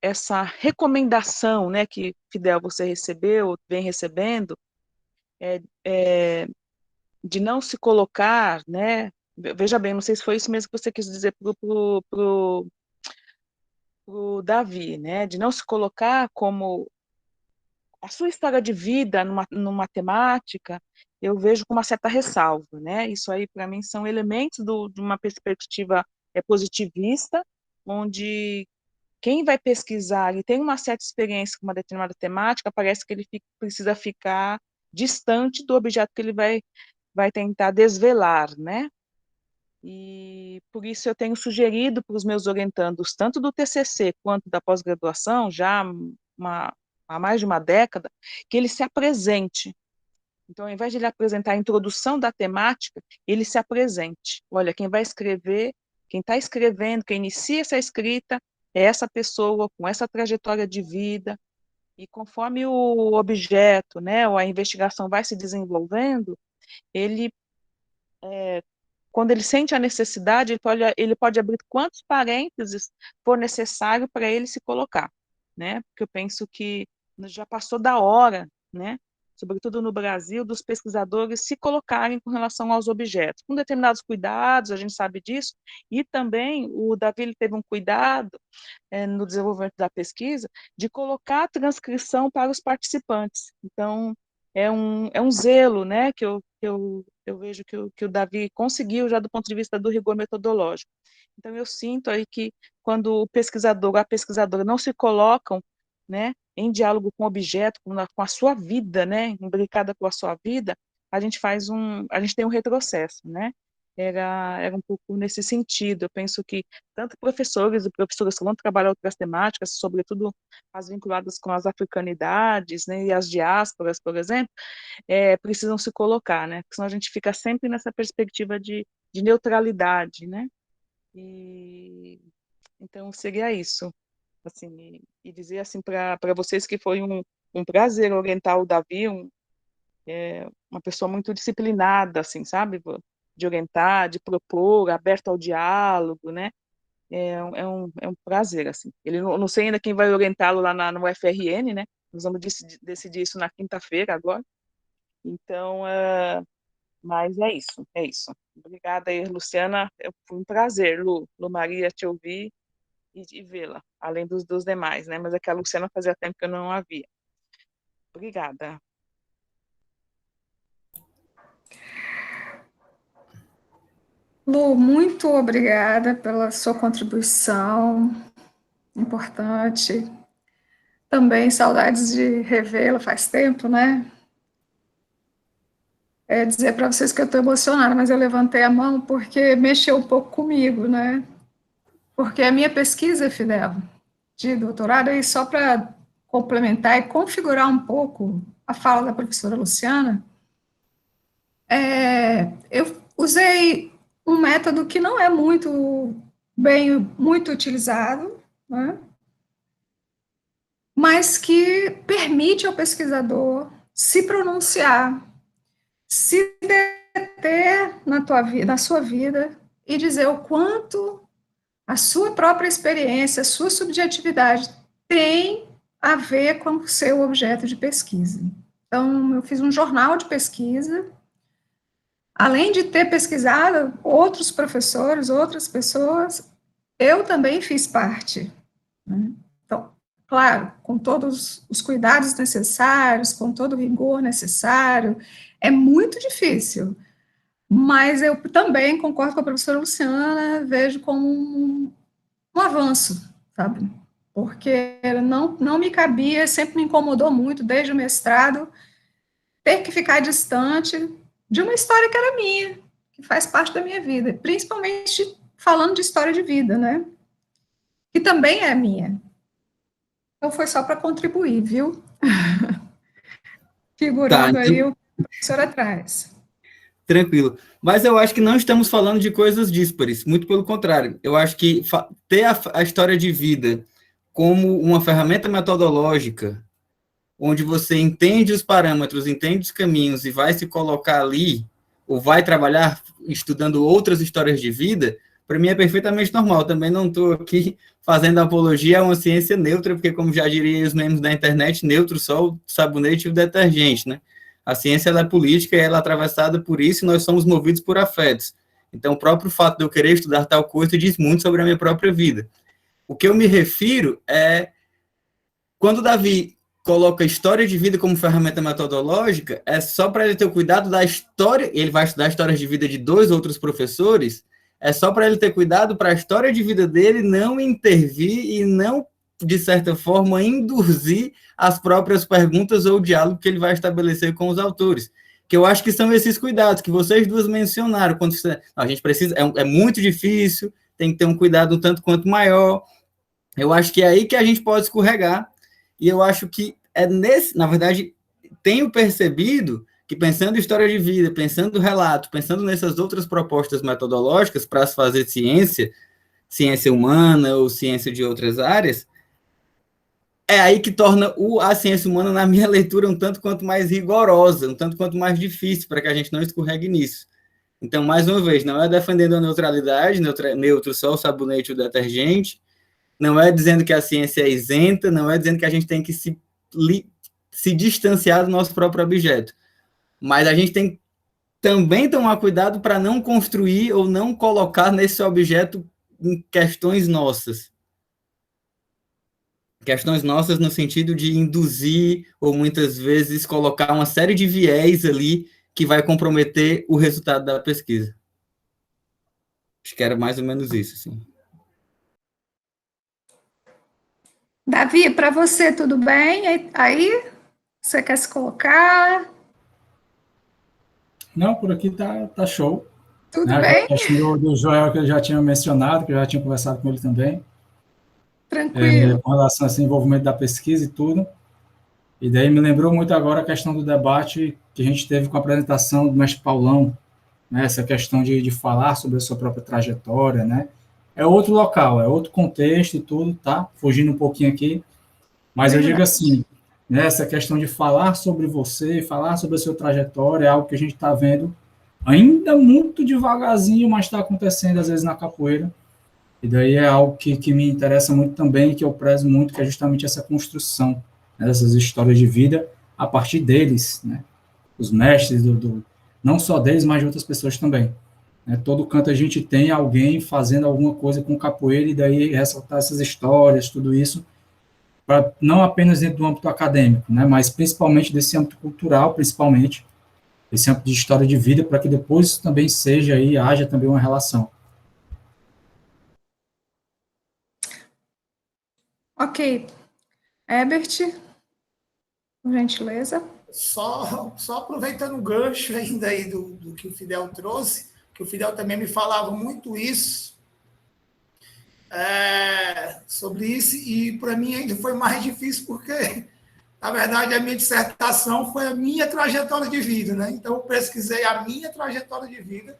essa recomendação, né, que, Fidel, você recebeu, vem recebendo, de não se colocar, né, veja bem, não sei se foi isso mesmo que você quis dizer pro Davi, né, de não se colocar como a sua história de vida numa temática, eu vejo com uma certa ressalva, né? Isso aí, para mim, são elementos de uma perspectiva positivista, onde quem vai pesquisar e tem uma certa experiência com uma determinada temática, parece que ele precisa ficar distante do objeto que ele vai tentar desvelar, né? E por isso eu tenho sugerido para os meus orientandos, tanto do TCC quanto da pós-graduação, já há mais de uma década, que ele se apresente. Então, ao invés de ele apresentar a introdução da temática, ele se apresente. Olha, quem vai escrever, quem está escrevendo, quem inicia essa escrita, é essa pessoa com essa trajetória de vida, e conforme o objeto, né, ou a investigação vai se desenvolvendo, ele quando ele sente a necessidade, ele pode abrir quantos parênteses for necessário para ele se colocar, né? Porque eu penso que já passou da hora, né? Sobretudo no Brasil, dos pesquisadores se colocarem com relação aos objetos, com determinados cuidados, a gente sabe disso, e também o Davi ele teve um cuidado no desenvolvimento da pesquisa de colocar a transcrição para os participantes. Então, é um zelo, né, que eu vejo que o Davi conseguiu já do ponto de vista do rigor metodológico. Então, eu sinto aí que quando o pesquisador ou a pesquisadora não se colocam, né, em diálogo com o objeto, com a sua vida, né, imbricada com a sua vida, a gente tem um retrocesso, né? Era um pouco nesse sentido. Eu penso que tanto professores e professoras que vão trabalhar outras temáticas, sobretudo as vinculadas com as africanidades, né, e as diásporas, por exemplo, precisam se colocar, né? Porque senão a gente fica sempre nessa perspectiva de neutralidade, né? Então seria isso. assim, e dizer assim para vocês que foi um prazer orientar o Davi, uma pessoa muito disciplinada, assim, sabe? De orientar, de propor, aberto ao diálogo, né? É um prazer, assim. Ele não sei ainda quem vai orientá-lo lá no UFRN, né? Nós vamos decidir isso na quinta-feira agora. Então, mas é isso, é isso. Obrigada aí, Luciana. Foi um prazer, Lu Maria, te ouvir e vê-la, além dos demais, né? Mas é que a Luciana fazia tempo que eu não a via. Obrigada. Lu, muito obrigada pela sua contribuição importante. Também saudades de revê-la, faz tempo, né? Dizer para vocês que eu estou emocionada, mas eu levantei a mão porque mexeu um pouco comigo, né? Porque a minha pesquisa, Fidel, de doutorado, e só para complementar e configurar um pouco a fala da professora Luciana, eu usei um método que não é muito utilizado, né? Mas que permite ao pesquisador se pronunciar, se deter na sua vida e dizer o quanto a sua própria experiência, a sua subjetividade tem a ver com o seu objeto de pesquisa. Então, eu fiz um jornal de pesquisa, além de ter pesquisado outros professores, outras pessoas, eu também fiz parte, né? Então, claro, com todos os cuidados necessários, com todo o rigor necessário, é muito difícil, mas eu também concordo com a professora Luciana, vejo como um avanço, sabe? Porque não me cabia, sempre me incomodou muito, desde o mestrado, ter que ficar distante de uma história que era minha, que faz parte da minha vida, principalmente falando de história de vida, né? Que também é minha. Então, foi só para contribuir, viu? Figurando Tá, aí então, o que a professora traz. tranquilo. Mas eu acho que não estamos falando de coisas díspares, muito pelo contrário. Eu acho que ter a história de vida como uma ferramenta metodológica, onde você entende os parâmetros, entende os caminhos e vai se colocar ali, ou vai trabalhar estudando outras histórias de vida, para mim é perfeitamente normal. Também não estou aqui fazendo apologia a uma ciência neutra, porque, como já diria os memes da internet, neutro só o sabonete e o detergente, né? A ciência ela é política e ela é atravessada por isso, e nós somos movidos por afetos. Então, o próprio fato de eu querer estudar tal coisa diz muito sobre a minha própria vida. O que eu me refiro é quando o Davi coloca história de vida como ferramenta metodológica, é só para ele ter o cuidado da história, ele vai estudar histórias de vida de 2 outros professores, é só para ele ter cuidado para a história de vida dele não intervir e não, de certa forma, induzir as próprias perguntas ou o diálogo que ele vai estabelecer com os autores. Que eu acho que são esses cuidados que vocês duas mencionaram. Quando a gente precisa, é muito difícil, tem que ter um cuidado um tanto quanto maior. Eu acho que é aí que a gente pode escorregar. E eu acho que na verdade, tenho percebido que, pensando em história de vida, pensando no relato, pensando nessas outras propostas metodológicas para se fazer ciência humana ou ciência de outras áreas, é aí que torna a ciência humana, na minha leitura, um tanto quanto mais rigorosa, um tanto quanto mais difícil, para que a gente não escorregue nisso. Então, mais uma vez, não é defendendo a neutralidade, neutro só o sabonete e o detergente, não é dizendo que a ciência é isenta, não é dizendo que a gente tem que se distanciar do nosso próprio objeto. Mas a gente tem que também tomar cuidado para não construir ou não colocar nesse objeto questões nossas. Questões nossas no sentido de induzir ou muitas vezes colocar uma série de viés ali que vai comprometer o resultado da pesquisa. Acho que era mais ou menos isso, assim. Davi, para você tudo bem? Aí, você quer se colocar? Não, por aqui tá show. Tudo Né? bem? A questão do Joel, que eu já tinha mencionado, que eu já tinha conversado com ele também, Tranquilo. com relação a esse envolvimento da pesquisa e tudo. E daí me lembrou muito agora a questão do debate que a gente teve com a apresentação do mestre Paulão, né? Essa questão de falar sobre a sua própria trajetória, né? é outro local, é outro contexto e tudo, tá? Fugindo um pouquinho aqui, mas eu digo assim, né, essa questão de falar sobre você, falar sobre a sua trajetória, é algo que a gente está vendo ainda muito devagarzinho, mas está acontecendo às vezes na capoeira, e daí é algo que me interessa muito também, que eu prezo muito, que é justamente essa construção, né, dessas histórias de vida a partir deles, né? Os mestres, não só deles, mas de outras pessoas também. Né? Todo canto a gente tem alguém fazendo alguma coisa com capoeira, e daí ressaltar essas histórias, tudo isso, pra, não apenas dentro do âmbito acadêmico, né, mas principalmente desse âmbito cultural, principalmente, esse âmbito de história de vida, para que depois também seja aí, haja também uma relação. Ok. Herbert, por gentileza. Só aproveitando o gancho ainda aí do que o Fidel trouxe, que o Fidel também me falava muito isso, sobre isso, e para mim ainda foi mais difícil, porque, na verdade, a minha dissertação foi a minha trajetória de vida, né? Então, eu pesquisei a minha trajetória de vida,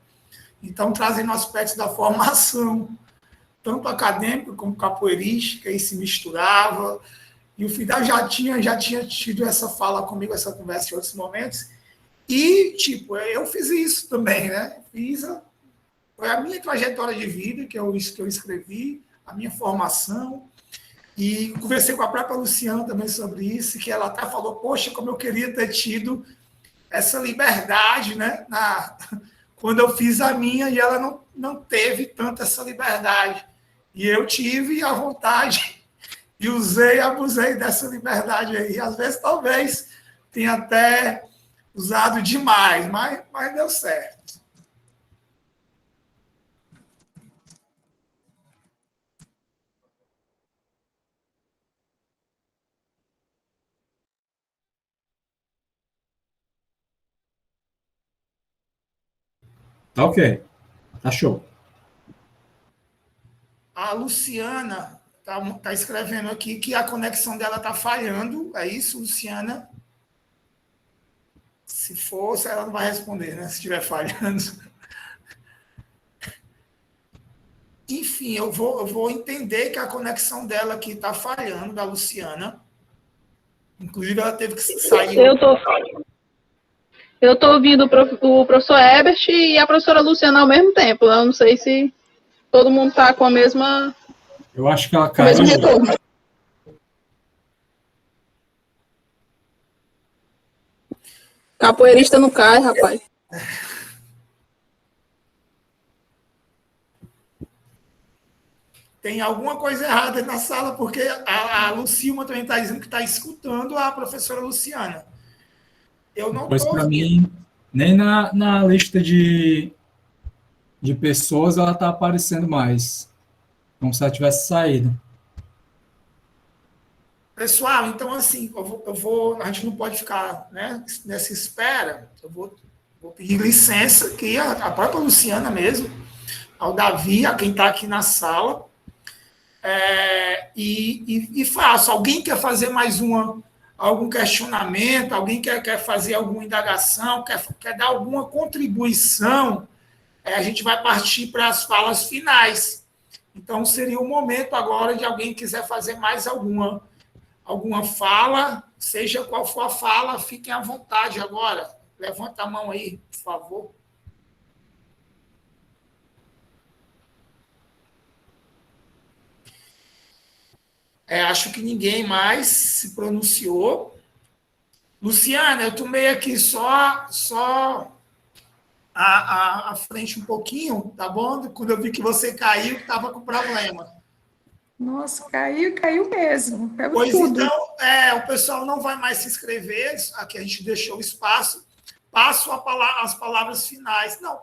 então, trazendo aspectos da formação, tanto acadêmica como capoeirística, e se misturava. E o Fidel já tinha tido essa fala comigo, essa conversa em outros momentos. E, tipo, eu fiz isso também, né? Foi a minha trajetória de vida que eu escrevi, a minha formação. E conversei com a própria Luciana também sobre isso, que ela até falou, poxa, como eu queria ter tido essa liberdade, né? Quando eu fiz a minha, e ela não teve tanta essa liberdade. E eu tive a vontade, e usei e abusei dessa liberdade aí. Às vezes, talvez, tenha até usado demais, mas deu certo. Tá ok, tá show. A Luciana tá escrevendo aqui que a conexão dela está falhando. É isso, Luciana? Se for, ela não vai responder, né? Se estiver falhando. Enfim, eu vou entender que a conexão dela aqui está falhando, da Luciana. Inclusive, ela teve que sair. Eu tô ouvindo o professor Herbert e a professora Luciana ao mesmo tempo. Eu não sei se todo mundo tá com a mesma... Eu acho que ela com o mesmo caiu. retorno. Capoeirista não cai, rapaz. Tem alguma coisa errada na sala, porque a Lucilma também está dizendo que está escutando a professora Luciana. Eu não Pois estou para ouvindo. mim, nem na lista de pessoas ela está aparecendo mais. Como se ela tivesse saído. Pessoal, então, assim, a gente não pode ficar, né, nessa espera. Eu vou pedir licença aqui, a própria Luciana mesmo, ao Davi, a quem está aqui na sala, e faço. Alguém quer fazer mais algum questionamento? Alguém quer fazer alguma indagação? Quer dar alguma contribuição? A gente vai partir para as falas finais. Então, seria o momento agora de alguém quiser fazer mais alguma fala, seja qual for a fala, fiquem à vontade agora. Levanta a mão aí, por favor. Acho que ninguém mais se pronunciou. Luciana, eu tomei aqui só a frente um pouquinho, tá bom? Quando eu vi que você caiu, estava com problema. Nossa, caiu mesmo. Caiu Pois tudo. então, o pessoal não vai mais se inscrever, aqui a gente deixou o espaço. Passo as palavras finais. Não,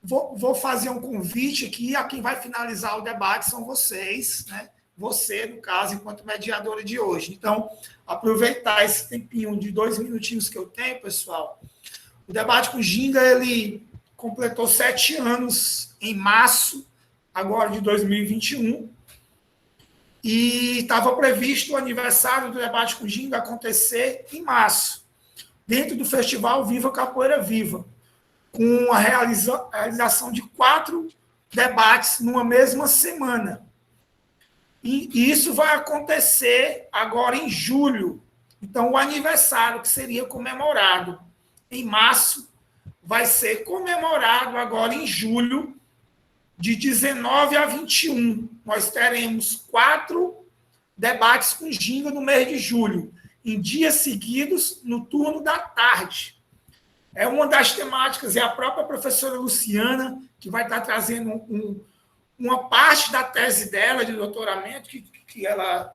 vou fazer um convite aqui, a quem vai finalizar o debate são vocês, né? Você, no caso, enquanto mediadora de hoje. Então, aproveitar esse tempinho de 2 minutinhos que eu tenho, pessoal. O debate com Ginga, ele completou 7 anos em março, agora de 2021, e estava previsto o aniversário do debate com Ginga acontecer em março, dentro do festival Viva Capoeira Viva, com a realização de 4 debates numa mesma semana. E isso vai acontecer agora em julho. Então, o aniversário que seria comemorado em março vai ser comemorado agora em julho, de 19 a 21. Nós teremos 4 debates com ginga no mês de julho, em dias seguidos, no turno da tarde. É uma das temáticas, é a própria professora Luciana, que vai estar trazendo uma parte da tese dela de doutoramento, que ela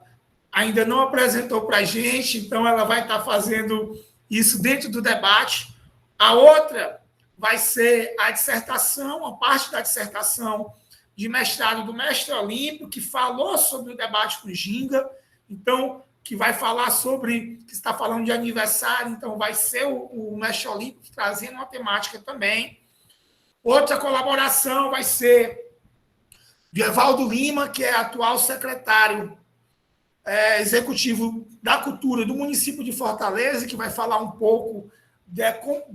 ainda não apresentou para a gente, então ela vai estar fazendo isso dentro do debate. A outra vai ser a dissertação, a parte da dissertação de mestrado do mestre Olímpio, que falou sobre o debate com ginga, então, que vai falar sobre, que está falando de aniversário, então vai ser o mestre Olímpio trazendo uma temática também. Outra colaboração vai ser de Evaldo Lima, que é atual secretário executivo da cultura do município de Fortaleza, que vai falar um pouco de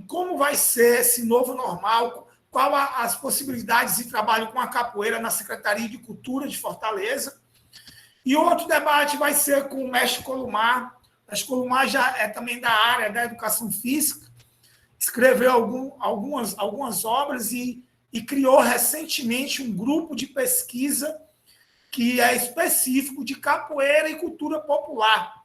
como vai ser esse novo normal, qual as possibilidades de trabalho com a capoeira na Secretaria de Cultura de Fortaleza. E outro debate vai ser com o mestre Columar. O mestre Columar já é também da área da educação física, escreveu algumas obras e criou recentemente um grupo de pesquisa que é específico de capoeira e cultura popular.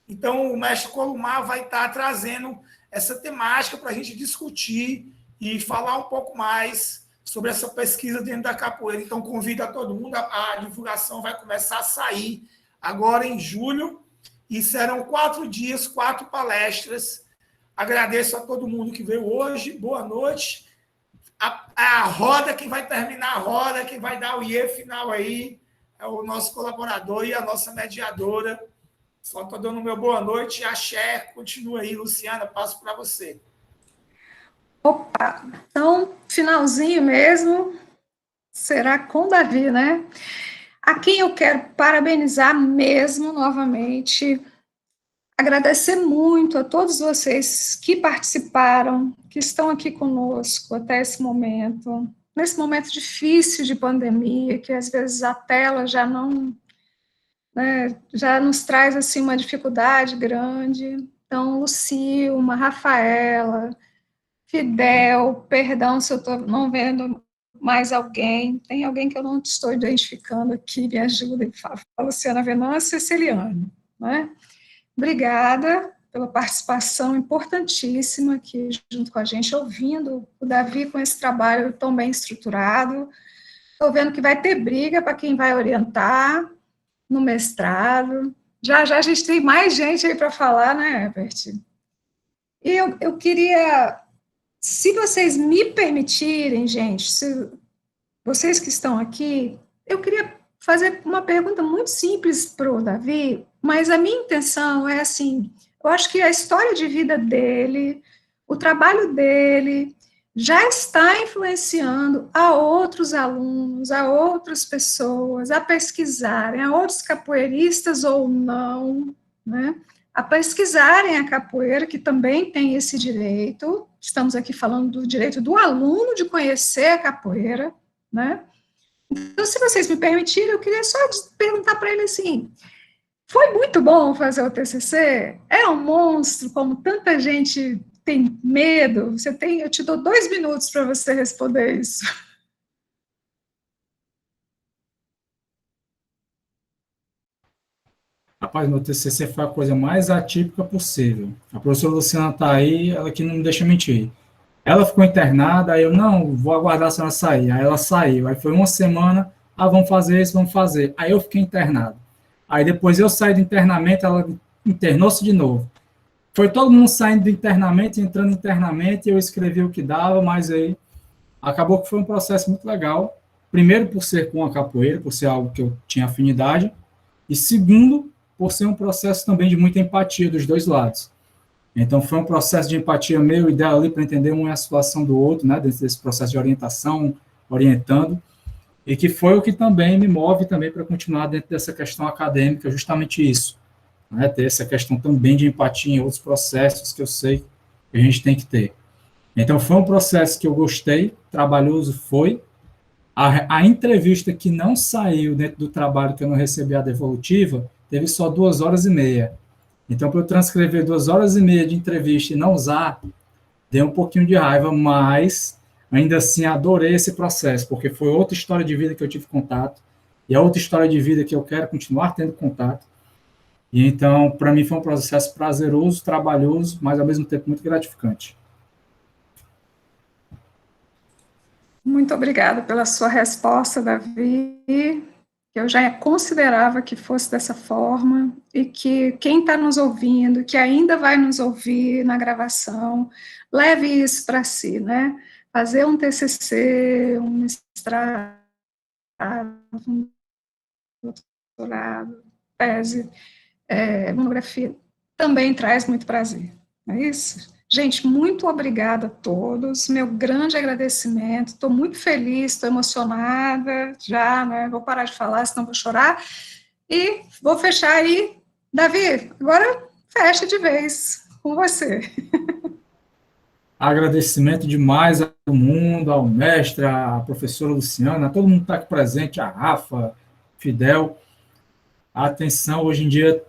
Então, o mestre Columar vai estar trazendo essa temática para a gente discutir e falar um pouco mais sobre essa pesquisa dentro da capoeira. Então, convido a todo mundo, a divulgação vai começar a sair agora em julho, e serão 4 dias, 4 palestras. Agradeço a todo mundo que veio hoje, boa noite. A roda, quem vai terminar a roda, quem vai dar o iê final aí, é o nosso colaborador e a nossa mediadora. Só estou dando meu boa noite. Axé, continua aí, Luciana, passo para você. Opa, então, finalzinho mesmo, será com Davi, né? A quem eu quero parabenizar mesmo, novamente, agradecer muito a todos vocês que participaram, que estão aqui conosco até esse momento, nesse momento difícil de pandemia, que às vezes a tela já não, né, já nos traz assim uma dificuldade grande. Então, Lucilma, Rafaela, Fidel, perdão se eu estou não vendo mais alguém, tem alguém que eu não estou identificando aqui, me ajuda e fala, Luciana Venâncio e Celiano, né? Obrigada pela participação importantíssima aqui junto com a gente, ouvindo o Davi com esse trabalho tão bem estruturado. Estou vendo que vai ter briga para quem vai orientar no mestrado. Já a gente tem mais gente aí para falar, né, Herbert? E eu queria, se vocês me permitirem, gente, se vocês que estão aqui, eu queria fazer uma pergunta muito simples para o Davi, mas a minha intenção é assim, eu acho que a história de vida dele, o trabalho dele, já está influenciando a outros alunos, a outras pessoas, a pesquisarem, a outros capoeiristas ou não, né, a pesquisarem a capoeira, que também tem esse direito. Estamos aqui falando do direito do aluno de conhecer a capoeira, né? Então, se vocês me permitirem, eu queria só perguntar para ele assim, foi muito bom fazer o TCC? É um monstro, como tanta gente tem medo? Eu te dou 2 minutos para você responder isso. Rapaz, meu TCC foi a coisa mais atípica possível. A professora Luciana está aí, ela que não me deixa mentir. Ela ficou internada, aí eu, não, vou aguardar a senhora sair. Aí ela saiu, aí foi uma semana, vamos fazer isso, vamos fazer. Aí eu fiquei internado. Aí depois eu saí do internamento, ela internou-se de novo. Foi todo mundo saindo do internamento, entrando internamente, eu escrevi o que dava, mas aí acabou que foi um processo muito legal. Primeiro, por ser com a capoeira, por ser algo que eu tinha afinidade, e segundo, por ser um processo também de muita empatia dos dois lados. Então, foi um processo de empatia meu e dela ali para entender uma situação do outro, né, dentro desse processo de orientação, orientando, e que foi o que também me move também para continuar dentro dessa questão acadêmica, justamente isso, né, ter essa questão também de empatia em outros processos que eu sei que a gente tem que ter. Então, foi um processo que eu gostei, trabalhoso foi, A entrevista que não saiu dentro do trabalho, que eu não recebi a devolutiva, teve só 2 horas e meia. Então, para eu transcrever 2 horas e meia de entrevista e não usar, deu um pouquinho de raiva, mas ainda assim adorei esse processo, porque foi outra história de vida que eu tive contato, e é outra história de vida que eu quero continuar tendo contato. E então, para mim, foi um processo prazeroso, trabalhoso, mas ao mesmo tempo muito gratificante. Muito obrigada pela sua resposta, Davi. Eu já considerava que fosse dessa forma e que quem está nos ouvindo, que ainda vai nos ouvir na gravação, leve isso para si, né? Fazer um TCC, um mestrado, um doutorado, tese, monografia, também traz muito prazer, não é isso? Gente, muito obrigada a todos, meu grande agradecimento, estou muito feliz, estou emocionada já, né? Vou parar de falar, senão vou chorar, e vou fechar aí. Davi, agora fecha de vez com você. Agradecimento demais a todo mundo, ao mestre, à professora Luciana, a todo mundo que está aqui presente, a Rafa, Fidel. A atenção, hoje em dia,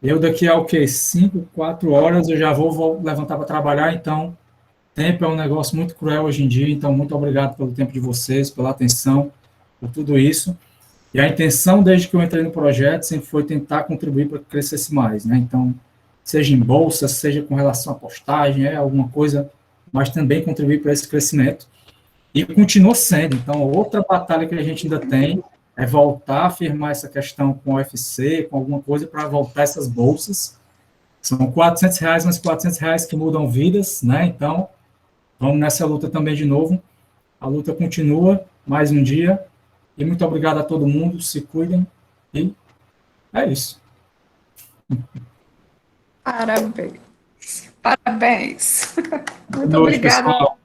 eu daqui a 5, 4 horas, eu já vou levantar para trabalhar, então, tempo é um negócio muito cruel hoje em dia, então, muito obrigado pelo tempo de vocês, pela atenção, por tudo isso. E a intenção, desde que eu entrei no projeto, sempre foi tentar contribuir para que crescesse mais, né? Então, seja em bolsa, seja com relação à postagem, alguma coisa, mas também contribuir para esse crescimento. E continua sendo. Então, outra batalha que a gente ainda tem é voltar a firmar essa questão com o UFC, com alguma coisa para voltar essas bolsas. São R$400, mas R$400 que mudam vidas, né? Então, vamos nessa luta também de novo. A luta continua, mais um dia. E muito obrigado a todo mundo, se cuidem. E é isso. Parabéns. Parabéns. Muito Boa noite, obrigada. pessoal.